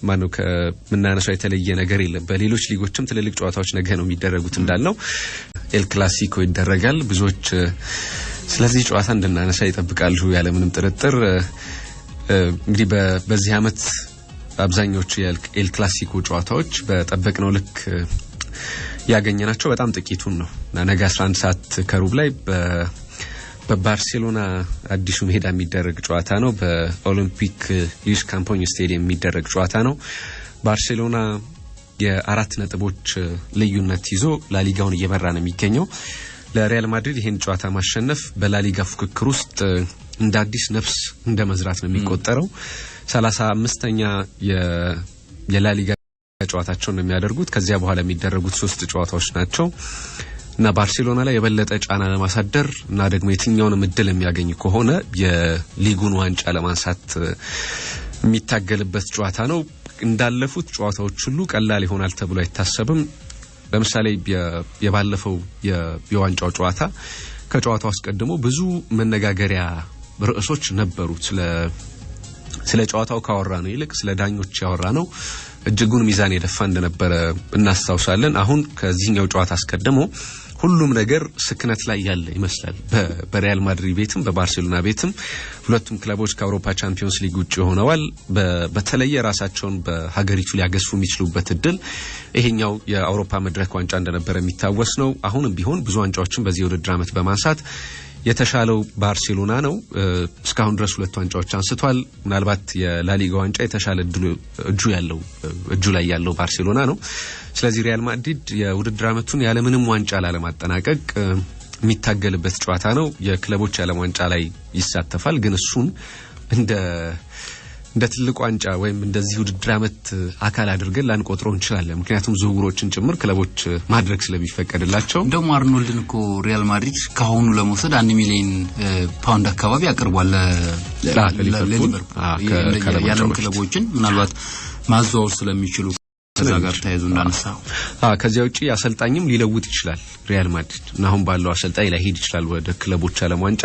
ማነው ከምናነሳው የተለየ ነገር የለም። በሌሎች ሊጎችም ትልልቅ ጨዋታዎች ነገ ነው የሚደረጉት እንዳልነው ኤል ክላሲኮ ይደረጋል። ብዙዎች ስለዚህ ጨዋታ እንድናነሳ ይጠብቃሉ ያለ ምንም ጥርጥር። እንግዲህ በዚህ ዓመት አብዛኞቹ የኤል ክላሲኮ ጨዋታዎች በጠበቅነው ልክ ያገኘናቸው በጣም ጥቂቱን ነው። ነገ 11 ሰዓት ከሩብ ላይ በባርሴሎና አዲሱ ሜዳ የሚደረግ ጨዋታ ነው። በኦሊምፒክ ሉዊስ ካምፖኝ ስቴዲየም የሚደረግ ጨዋታ ነው። ባርሴሎና የ4 ነጥቦች ልዩነት ይዞ ላሊጋውን እየመራ ነው የሚገኘው። ለሪያል ማድሪድ ይሄን ጨዋታ ማሸነፍ በላሊጋ ፉክክር ውስጥ እንደ አዲስ ነፍስ እንደ መዝራት ነው የሚቆጠረው። 35ኛ የላሊጋ ጨዋታቸውን ነው የሚያደርጉት። ከዚያ በኋላ የሚደረጉት 3 ጨዋታዎች ናቸው እና ባርሴሎና ላይ የበለጠ ጫና ለማሳደር እና ደግሞ የትኛውንም እድል የሚያገኝ ከሆነ የሊጉን ዋንጫ ለማንሳት የሚታገልበት ጨዋታ ነው። እንዳለፉት ጨዋታዎች ሁሉ ቀላል ይሆናል ተብሎ አይታሰብም። ለምሳሌ የባለፈው የዋንጫው ጨዋታ ከጨዋታው አስቀድሞ ብዙ መነጋገሪያ ርዕሶች ነበሩ። ስለ ጨዋታው ካወራ ነው ይልቅ ስለ ዳኞች ያወራ ነው እጅጉን ሚዛን የደፋ እንደነበረ እናስታውሳለን። አሁን ከዚህኛው ጨዋታ አስቀድሞ ሁሉም ነገር ስክነት ላይ ያለ ይመስላል። በሪያል ማድሪድ ቤትም በባርሴሎና ቤትም ሁለቱም ክለቦች ከአውሮፓ ቻምፒየንስ ሊግ ውጪ ሆነዋል። በተለየ ራሳቸውን በሀገሪቱ ሊያገዝፉ የሚችሉበት እድል ይሄኛው የአውሮፓ መድረክ ዋንጫ እንደነበረ የሚታወስ ነው። አሁንም ቢሆን ብዙ ዋንጫዎችን በዚህ ውድድር ዓመት በማንሳት የተሻለው ባርሴሎና ነው። እስካሁን ድረስ 2 ዋንጫዎች አንስቷል። ምናልባት የላሊጋ ዋንጫ የተሻለ እጁ ላይ ያለው ባርሴሎና ነው። ስለዚህ ሪያል ማድሪድ የውድድር ዓመቱን ያለ ምንም ዋንጫ ላለማጠናቀቅ የሚታገልበት ጨዋታ ነው። የክለቦች ያለ ዋንጫ ላይ ይሳተፋል። ግን እሱን እንደ ትልቅ ዋንጫ ወይም እንደዚህ ውድድር ዓመት አካል አድርገን ላንቆጥረው እንችላለን። ምክንያቱም ዝውውሮችን ጭምር ክለቦች ማድረግ ስለሚፈቀድላቸው። እንደውም አርኖልድን እኮ ሪያል ማድሪድ ካሁኑ ለመውሰድ 1 ሚሊዮን ፓውንድ አካባቢ አቅርቧል ለሊቨርፑል። ያለም ክለቦችን ምናልባት ማዘዋወር ስለሚችሉ ከዛ ጋር ተያይዞ እንዳነሳው ከዚያ ውጪ አሰልጣኝም ሊለውጥ ይችላል ሪያል ማድሪድ እና አሁን ባለው አሰልጣኝ ላይ ሄድ ይችላል ወደ ክለቦች ዓለም ዋንጫ።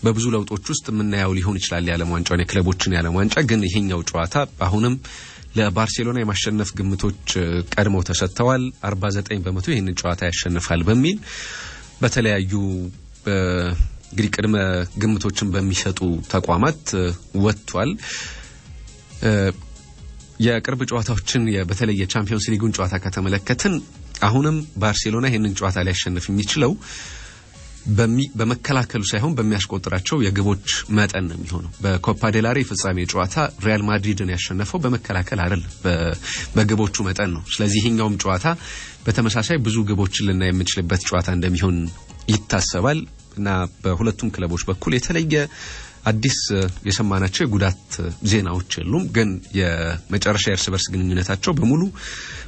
በብዙ ለውጦች ውስጥ የምናየው ሊሆን ይችላል የዓለም ዋንጫውን የክለቦችን የዓለም ዋንጫ። ግን ይሄኛው ጨዋታ አሁንም ለባርሴሎና የማሸነፍ ግምቶች ቀድመው ተሰጥተዋል። 49% ይሄንን ጨዋታ ያሸንፋል በሚል በተለያዩ እንግዲህ ቅድመ ግምቶችን በሚሰጡ ተቋማት ወጥቷል። የቅርብ ጨዋታዎችን በተለይ የቻምፒየንስ ሊጉን ጨዋታ ከተመለከትን አሁንም ባርሴሎና ይሄንን ጨዋታ ሊያሸንፍ የሚችለው በመከላከሉ ሳይሆን በሚያስቆጥራቸው የግቦች መጠን ነው የሚሆነው። በኮፓ ዴላሬ ፍጻሜ ጨዋታ ሪያል ማድሪድን ያሸነፈው በመከላከል አይደለም፣ በግቦቹ መጠን ነው። ስለዚህ ይሄኛውም ጨዋታ በተመሳሳይ ብዙ ግቦችን ልናይ የምንችልበት ጨዋታ እንደሚሆን ይታሰባል እና በሁለቱም ክለቦች በኩል የተለየ አዲስ የሰማናቸው የጉዳት ዜናዎች የሉም። ግን የመጨረሻ የእርስ በርስ ግንኙነታቸው በሙሉ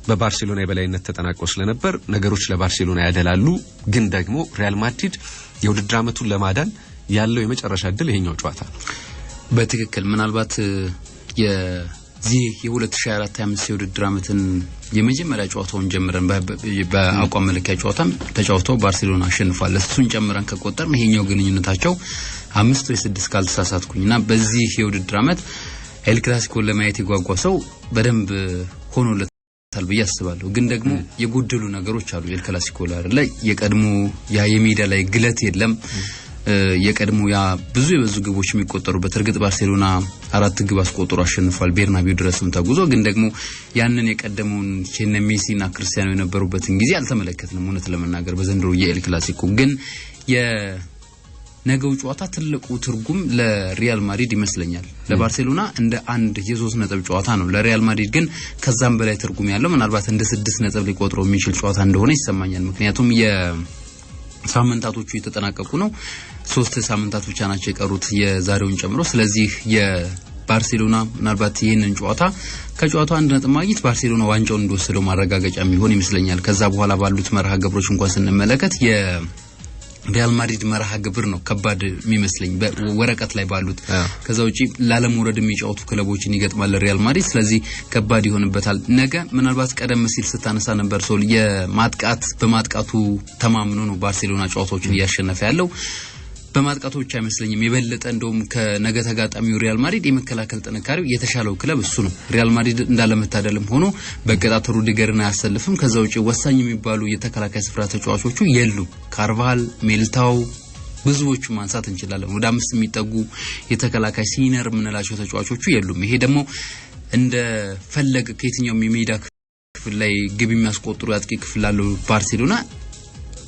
በባርሴሎና የበላይነት ተጠናቀው ስለነበር ነገሮች ለባርሴሎና ያደላሉ። ግን ደግሞ ሪያል ማድሪድ የውድድር ዓመቱን ለማዳን ያለው የመጨረሻ እድል ይሄኛው ጨዋታ ነው። በትክክል ምናልባት የዚህ የ2024-25 የውድድር ዓመትን የመጀመሪያ ጨዋታውን ጀምረን በአቋም መለኪያ ጨዋታም ተጫውተው ባርሴሎና አሸንፏል። እሱን ጨምረን ከቆጠርን ይሄኛው ግንኙነታቸው 5 ወይ 6 ካልተሳሳትኩኝና በዚህ የውድድር ዓመት ኤል ክላሲኮን ለማየት የጓጓ ሰው በደንብ ሆኖለታል ብዬ አስባለሁ። ግን ደግሞ የጎደሉ ነገሮች አሉ። ኤል ክላሲኮ ላይ የቀድሞ የሜዳ ላይ ግለት የለም። የቀድሞ ብዙ የበዙ ግቦች የሚቆጠሩበት እርግጥ ባርሴሎና 4 ግብ አስቆጥሮ አሸንፏል ቤርናቢው ድረስም ተጉዞ። ግን ደግሞ ያንን የቀደመውን ሜሲና ክርስቲያኖ የነበሩበትን ጊዜ አልተመለከትንም እውነት ለመናገር በዘንድሮ የኤል ክላሲኮ። ግን ነገው ጨዋታ ትልቁ ትርጉም ለሪያል ማድሪድ ይመስለኛል። ለባርሴሎና እንደ አንድ የ3 ነጥብ ጨዋታ ነው። ለሪያል ማድሪድ ግን ከዛም በላይ ትርጉም ያለው ምናልባት እንደ 6 ነጥብ ሊቆጥረው የሚችል ጨዋታ እንደሆነ ይሰማኛል። ምክንያቱም የሳምንታቶቹ የተጠናቀቁ ነው። 3 ሳምንታት ብቻ ናቸው የቀሩት የዛሬውን ጨምሮ። ስለዚህ ባርሴሎና ምናልባት ይሄንን ጨዋታ ከጨዋታው 1 ነጥብ ማግኘት ባርሴሎና ዋንጫውን እንደወሰደው ማረጋገጫ የሚሆን ይመስለኛል። ከዛ በኋላ ባሉት መርሃ ግብሮች እንኳን ስንመለከት የሪያል ማድሪድ መርሃ ግብር ነው ከባድ የሚመስለኝ በወረቀት ላይ ባሉት። ከዛ ውጪ ላለመውረድ የሚጫወቱ ክለቦችን ይገጥማል ሪያል ማድሪድ። ስለዚህ ከባድ ይሆንበታል። ነገ ምናልባት ቀደም ሲል ስታነሳ ነበር ሶል በማጥቃቱ ተማምኖ ነው ባርሴሎና ጨዋታዎችን እያሸነፈ ያለው። በማጥቃቱ ብቻ አይመስለኝም የበለጠ እንደውም ከነገ ተጋጣሚው ሪያል ማድሪድ የመከላከል ጥንካሬው የተሻለው ክለብ እሱ ነው። ሪያል ማድሪድ እንዳለመታደልም ሆኖ በቀጣት ሩዲገርን አያሰልፍም። ከዛ ውጪ ወሳኝ የሚባሉ የተከላካይ ስፍራ ተጫዋቾቹ የሉ። ካርቫል፣ ሜልታው ብዙዎቹ ማንሳት እንችላለን። ወደ 5 የሚጠጉ የተከላካይ ሲኒየር የምንላቸው ተጫዋቾቹ የሉም። ይሄ ደግሞ እንደ ፈለገ ከየትኛውም የሜዳ ክፍል ላይ ግብ የሚያስቆጥሩ ያጥቂ ክፍል አለው ባርሴሎና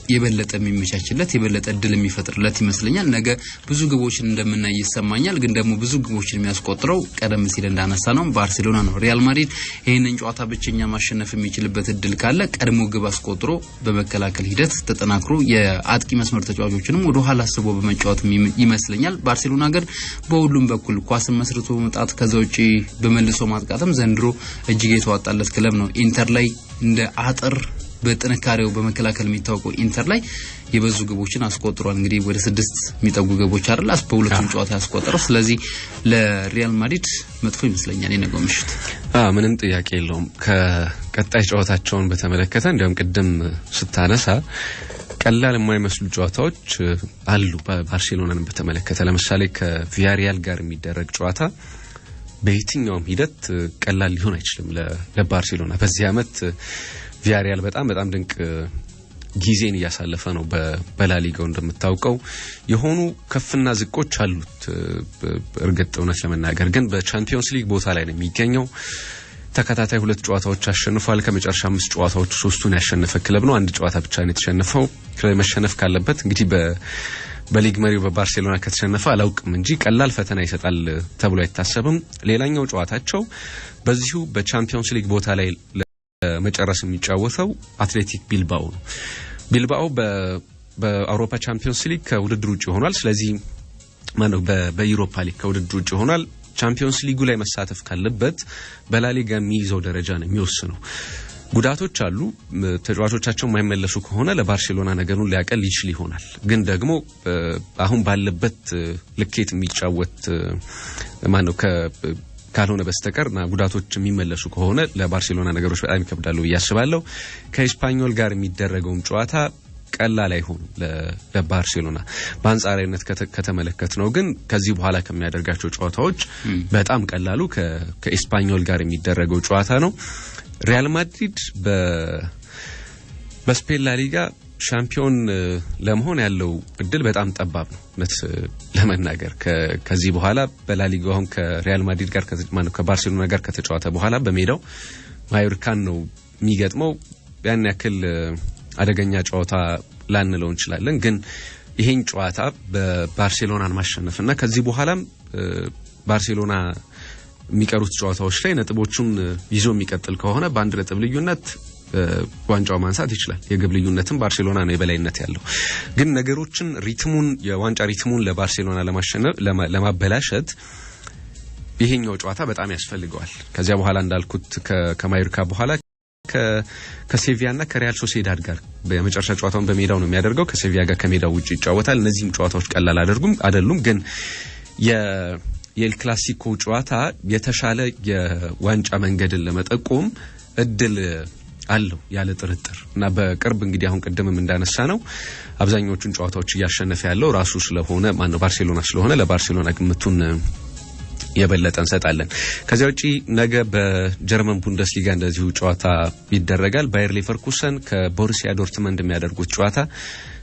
የበለጠ የሚመቻችለት የበለጠ እድል የሚፈጥርለት ይመስለኛል። ነገ ብዙ ግቦችን እንደምናይ ይሰማኛል። ግን ደግሞ ብዙ ግቦችን የሚያስቆጥረው ቀደም ሲል እንዳነሳ ነው ባርሴሎና ነው። ሪያል ማድሪድ ይሄንን ጨዋታ ብቸኛ ማሸነፍ የሚችልበት እድል ካለ ቀድሞ ግብ አስቆጥሮ በመከላከል ሂደት ተጠናክሮ የአጥቂ መስመር ተጫዋቾችንም ወደ ኋላ አስቦ በመጫወት ይመስለኛል። ባርሴሎና ግን በሁሉም በኩል ኳስን መስርቶ በመጣት ከዛ ውጪ በመልሶ ማጥቃትም ዘንድሮ እጅግ የተዋጣለት ክለብ ነው። ኢንተር ላይ እንደ አጥር በጥንካሬው በመከላከል የሚታወቀው ኢንተር ላይ የበዙ ግቦችን አስቆጥሯል። እንግዲህ ወደ 6 የሚጠጉ ግቦች አይደል በሁለቱም ጨዋታ ያስቆጠረው። ስለዚህ ለሪያል ማድሪድ መጥፎ ይመስለኛል የነገው ምሽት። ምንም ጥያቄ የለውም። ከቀጣይ ጨዋታቸውን በተመለከተ እንዲያውም ቅድም ስታነሳ ቀላል የማይመስሉ ጨዋታዎች አሉ ባርሴሎናን በተመለከተ። ለምሳሌ ከቪያሪያል ጋር የሚደረግ ጨዋታ በየትኛውም ሂደት ቀላል ሊሆን አይችልም ለባርሴሎና። በዚህ አመት ቪያሪያል በጣም ድንቅ ጊዜን እያሳለፈ ነው በላሊጋው። እንደምታውቀው የሆኑ ከፍና ዝቆች አሉት እርግጥ እውነት ለመናገር ግን በቻምፒየንስ ሊግ ቦታ ላይ ነው የሚገኘው። ተከታታይ 2 ጨዋታዎች አሸንፏል። ከመጨረሻ 5 ጨዋታዎች 3ቱን ያሸነፈ ክለብ ነው። 1 ጨዋታ ብቻ ነው የተሸነፈው። መሸነፍ ካለበት እንግዲህ በሊግ መሪው በባርሴሎና ከተሸነፈ አላውቅም እንጂ ቀላል ፈተና ይሰጣል ተብሎ አይታሰብም። ሌላኛው ጨዋታቸው በዚሁ በቻምፒየንስ ሊግ ቦታ ላይ መጨረስ የሚጫወተው አትሌቲክ ቢልባኦ ነው። ቢልባኦ በአውሮፓ ቻምፒየንስ ሊግ ከውድድር ውጪ ሆኗል። ስለዚህ በዩሮፓ ሊግ ከውድድር ውጪ ሆኗል። ቻምፒየንስ ሊጉ ላይ መሳተፍ ካለበት በላሊጋ የሚይዘው ደረጃ ነው የሚወስነው። ጉዳቶች አሉ። ተጫዋቾቻቸው የማይመለሱ ከሆነ ለባርሴሎና ነገሩን ሊያቀል ይችል ይሆናል። ግን ደግሞ አሁን ባለበት ልኬት የሚጫወት ካልሆነ በስተቀርና ጉዳቶች የሚመለሱ ከሆነ ለባርሴሎና ነገሮች በጣም ይከብዳሉ ያስባለው። ከኤስፓኞል ጋር የሚደረገውም ጨዋታ ቀላል አይሆንም ለባርሴሎና። በአንጻራዊነት ከተመለከት ነው ግን ከዚህ በኋላ ከሚያደርጋቸው ጨዋታዎች በጣም ቀላሉ ከኤስፓኞል ጋር የሚደረገው ጨዋታ ነው። ሪያል ማድሪድ በስፔን ላሊጋ ሻምፒዮን ለመሆን ያለው እድል በጣም ጠባብ ነው ለመናገር። ከዚህ በኋላ በላሊጋው አሁን ከሪያል ማድሪድ ጋር ከባርሴሎና ጋር ከተጫወተ በኋላ በሜዳው ማዮርካን ነው የሚገጥመው። ያን ያክል አደገኛ ጨዋታ ላንለው እንችላለን። ግን ይሄን ጨዋታ በባርሴሎናን ማሸነፍና ከዚህ በኋላም ባርሴሎና የሚቀሩት ጨዋታዎች ላይ ነጥቦቹን ይዞ የሚቀጥል ከሆነ በአንድ ነጥብ ልዩነት ዋንጫው ማንሳት ይችላል። የግብ ልዩነትም ባርሴሎና ነው የበላይነት ያለው። ግን ነገሮችን የዋንጫ ሪትሙን ለባርሴሎና ለማበላሸት ይሄኛው ጨዋታ በጣም ያስፈልገዋል። ከዚያ በኋላ እንዳልኩት ከማዮርካ በኋላ ከሴቪያና ከሪያል ሶሴዳድ ጋር በመጨረሻ ጨዋታውን በሜዳው ነው የሚያደርገው። ከሴቪያ ጋር ከሜዳው ውጪ ይጫወታል። እነዚህም ጨዋታዎች ቀላል አይደሉም። ግን የኤል ክላሲኮ ጨዋታ የተሻለ የዋንጫ መንገድን ለመጠቆም እድል አለው ያለ ጥርጥር እና በቅርብ እንግዲህ አሁን ቀደምም እንዳነሳ ነው አብዛኞቹን ጨዋታዎች እያሸነፈ ያለው ራሱ ስለሆነ ባርሴሎና ስለሆነ ለባርሴሎና ግምቱን የበለጠ እንሰጣለን። ከዚያ ውጪ ነገ በጀርመን ቡንደስሊጋ እንደዚሁ ጨዋታ ይደረጋል። ባየር ሌቨርኩሰን ከቦሩሲያ ዶርትመንድ የሚያደርጉት ጨዋታ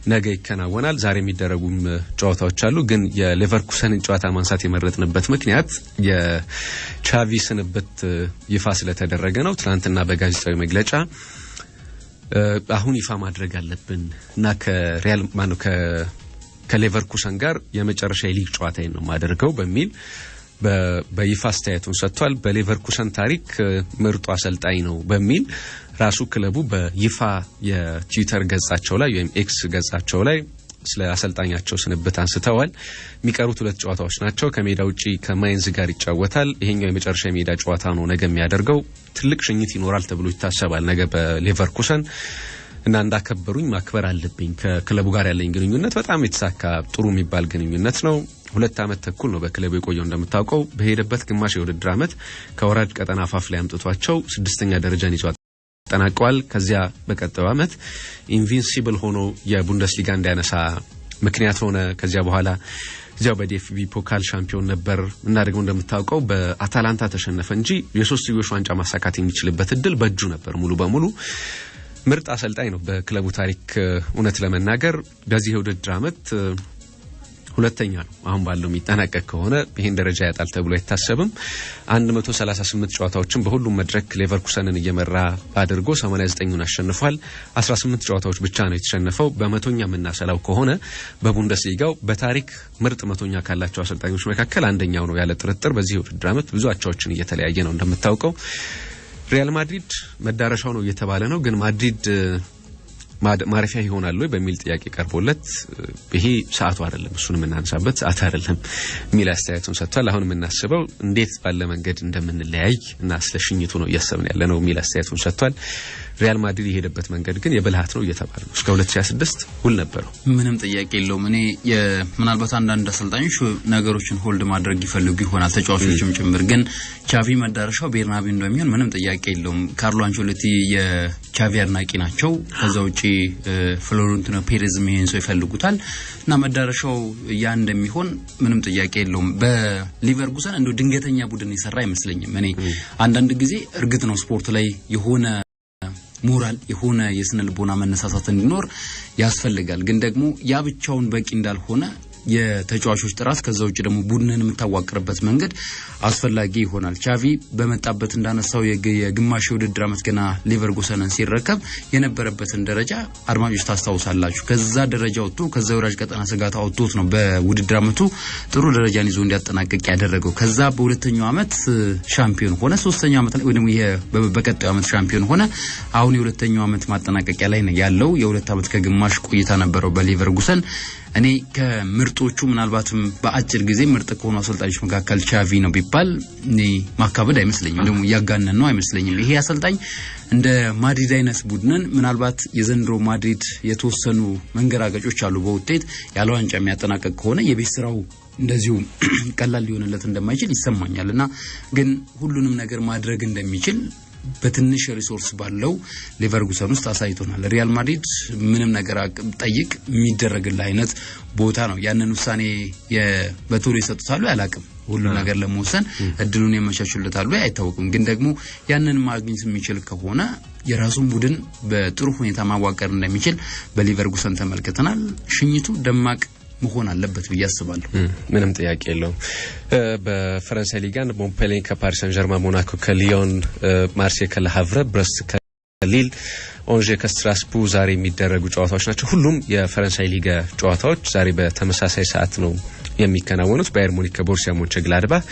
ነገ ይከናወናል። ዛሬ የሚደረጉም ጨዋታዎች አሉ። ግን የሌቨርኩሰንን ጨዋታ ማንሳት የመረጥንበት ምክንያት የቻቪ ስንብት ይፋ ስለተደረገ ነው። ትናንትና በጋዜጣዊ መግለጫ አሁን ይፋ ማድረግ አለብን እና ከሌቨርኩሰን ጋር የመጨረሻ ሊግ ጨዋታዬን ነው ማደርገው በሚል በይፋ አስተያየቱን ሰጥቷል። በሌቨርኩሰን ታሪክ ምርጡ አሰልጣኝ ነው በሚል ራሱ ክለቡ በይፋ የትዊተር ገጻቸው ላይ ወይም ኤክስ ገጻቸው ላይ ስለ አሰልጣኛቸው ስንብት አንስተዋል። የሚቀሩት 2 ጨዋታዎች ናቸው። ከሜዳ ውጪ ከማይንዝ ጋር ይጫወታል። ይሄኛው የመጨረሻ የሜዳ ጨዋታ ነው ነገ የሚያደርገው። ትልቅ ሽኝት ይኖራል ተብሎ ይታሰባል ነገ በሌቨርኩሰን እና እንዳከበሩኝ ማክበር አለብኝ። ከክለቡ ጋር ያለኝ ግንኙነት በጣም የተሳካ ጥሩ የሚባል ግንኙነት ነው። 2 ዓመት ተኩል ነው በክለቡ የቆየው። እንደምታውቀው በሄደበት ግማሽ የውድድር ዓመት ከወራጅ ቀጠና አፋፍ ላይ አምጥቷቸው 6ኛ ደረጃን ይዟል ተጠናቀዋል። ከዚያ በቀጣዩ ዓመት ኢንቪንሲብል ሆኖ የቡንደስሊጋ እንዲያነሳ ምክንያት ሆነ። ከዚያ በኋላ እዚያው በዲኤፍቢ ፖካል ሻምፒዮን ነበር እና ደግሞ እንደምታውቀው በአታላንታ ተሸነፈ እንጂ የ3 ዋንጫ ማሳካት የሚችልበት እድል በእጁ ነበር ሙሉ በሙሉ። ምርጥ አሰልጣኝ ነው በክለቡ ታሪክ እውነት ለመናገር። በዚህ የውድድር ዓመት 2ኛ ነው አሁን ባለው የሚጠናቀቅ ከሆነ ይሄን ደረጃ ያጣል ተብሎ አይታሰብም። 138 ጨዋታዎችን በሁሉም መድረክ ሌቨርኩሰንን እየመራ አድርጎ 89ን አሸንፏል። 18 ጨዋታዎች ብቻ ነው የተሸነፈው። በመቶኛ የምናሰላው ከሆነ በቡንደስሊጋው በታሪክ ምርጥ መቶኛ ካላቸው አሰልጣኞች መካከል አንደኛው ነው ያለ ጥርጥር። በዚህ የውድድር ዓመት ብዙ አቻዎችን እየተለያየ ነው እንደምታውቀው። ሪያል ማድሪድ መዳረሻው ነው እየተባለ ነው። ግን ማድሪድ ማረፊያ ይሆናል ወይ በሚል ጥያቄ ቀርቦለት ይሄ ሰዓቱ አይደለም እሱን የምናነሳበት ሰዓት አይደለም ሚል አስተያየቱን ሰጥቷል። አሁን የምናስበው እንዴት ባለ መንገድ እንደምንለያይ እና ስለሽኝቱ ነው እያሰብን ያለ ነው ሚል አስተያየቱን ሰጥቷል። ሪያል ማድሪድ የሄደበት መንገድ ግን የብልሃት ነው እየተባለ ነው። እስከ 2026 ውል ነበረው። ምንም ጥያቄ የለውም። እኔ ምናልባት አንዳንድ አሰልጣኞች ነገሮችን ሆልድ ማድረግ ይፈልጉ ይሆናል ተጫዋቾችም ጭምር። ግን ቻቪ መዳረሻው ቤርናቤው እንደሚሆን ምንም ጥያቄ የለውም። ካርሎ አንቸሎቲ የቻቪ አድናቂ ናቸው። ከዛ ውጪ ፍሎሬንቲኖ ፔሬዝ ይሄን ሰው ይፈልጉታል እና መዳረሻው ያ እንደሚሆን ምንም ጥያቄ የለውም። በሊቨርኩሰን እንደው ድንገተኛ ቡድን ይሰራ አይመስለኝም። እኔ አንዳንድ ጊዜ እርግጥ ነው ስፖርት ላይ የሆነ ሞራል የሆነ የስነ ልቦና መነሳሳት እንዲኖር ያስፈልጋል። ግን ደግሞ ያ ብቻውን በቂ እንዳልሆነ የተጫዋቾች ጥራት ከዛ ውጪ ደግሞ ቡድንን የምታዋቅርበት መንገድ አስፈላጊ ይሆናል። ቻቪ በመጣበት እንዳነሳው የግማሽ የውድድር ዓመት ገና ሌቨርኩሰንን ሲረከብ የነበረበትን ደረጃ አድማጮች ታስታውሳላችሁ። ከዛ ደረጃ ወጥቶ ከዛ ወራጅ ቀጠና ስጋት አውጥቶት ነው በውድድር ዓመቱ ጥሩ ደረጃን ይዞ እንዲያጠናቅቅ ያደረገው። ከዛ በሁለተኛው ዓመት ሻምፒዮን ሆነ። 3ኛው ዓመት ላይ ወይንም በቀጣዩ ዓመት ሻምፒዮን ሆነ። አሁን የሁለተኛው ዓመት ማጠናቀቂያ ላይ ነው ያለው። የ2 ዓመት ከግማሽ ቆይታ ነበረው በሌቨርኩሰን። እኔ ከምርጦቹ ምናልባትም በአጭር ጊዜ ምርጥ ከሆኑ አሰልጣኞች መካከል ቻቪ ነው ቢባል ማካበድ አይመስለኝም። ደግሞ ያጋነን ነው አይመስለኝም። ይሄ አሰልጣኝ እንደ ማድሪድ አይነት ቡድንን ምናልባት የዘንድሮ ማድሪድ የተወሰኑ መንገራገጮች አሉ በውጤት ያለ ዋንጫ የሚያጠናቀቅ ከሆነ የቤት ስራው እንደዚሁ ቀላል ሊሆንለት እንደማይችል ይሰማኛልና ግን ሁሉንም ነገር ማድረግ እንደሚችል በትንሽ ሪሶርስ ባለው ሌቨርኩሰን ውስጥ አሳይቶናል። ሪያል ማድሪድ ምንም ነገር ጠይቅ የሚደረግልህ አይነት ቦታ ነው። ያንን ውሳኔ በቶሎ ይሰጡታሉ ያላቅም ሁሉ ነገር ለመወሰን እድሉን ያመቻቹለታሉ አይታወቅም። ግን ደግሞ ያንን ማግኘት የሚችል ከሆነ የራሱን ቡድን በጥሩ ሁኔታ ማዋቀር እንደሚችል በሌቨርኩሰን ተመልክተናል። ሽኝቱ ደማቅ መሆን አለበት ብዬ አስባለሁ። ምንም ጥያቄ የለውም። በፈረንሳይ ሊጋን ሞንፔሊየር ከፓሪስ ሰን ጀርማን፣ ሞናኮ ከሊዮን፣ ማርሴይ ከለሃቭረ፣ ብረስት ከሊል፣ ኦንዤ ከስትራስቡር ዛሬ የሚደረጉ ጨዋታዎች ናቸው። ሁሉም የፈረንሳይ ሊጋ ጨዋታዎች ዛሬ በተመሳሳይ ሰዓት ነው የሚከናወኑት። ባየር ሙኒክ ከቦሩሲያ ሞንቸግላድባህ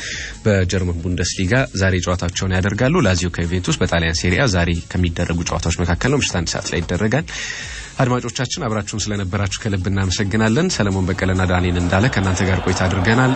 በጀርመን ቡንደስሊጋ ዛሬ ጨዋታቸውን ያደርጋሉ። ላዚዮ ከዩቬንቱስ በጣሊያን ሴሪያ ዛሬ ከሚደረጉ ጨዋታዎች መካከል ነው። ምሽት 1 ሰዓት ላይ ይደረጋል። አድማጮቻችን አብራችሁን ስለነበራችሁ ከልብ እናመሰግናለን። ሰለሞን በቀለና ዳንኤል እንዳለ ከእናንተ ጋር ቆይታ አድርገናል።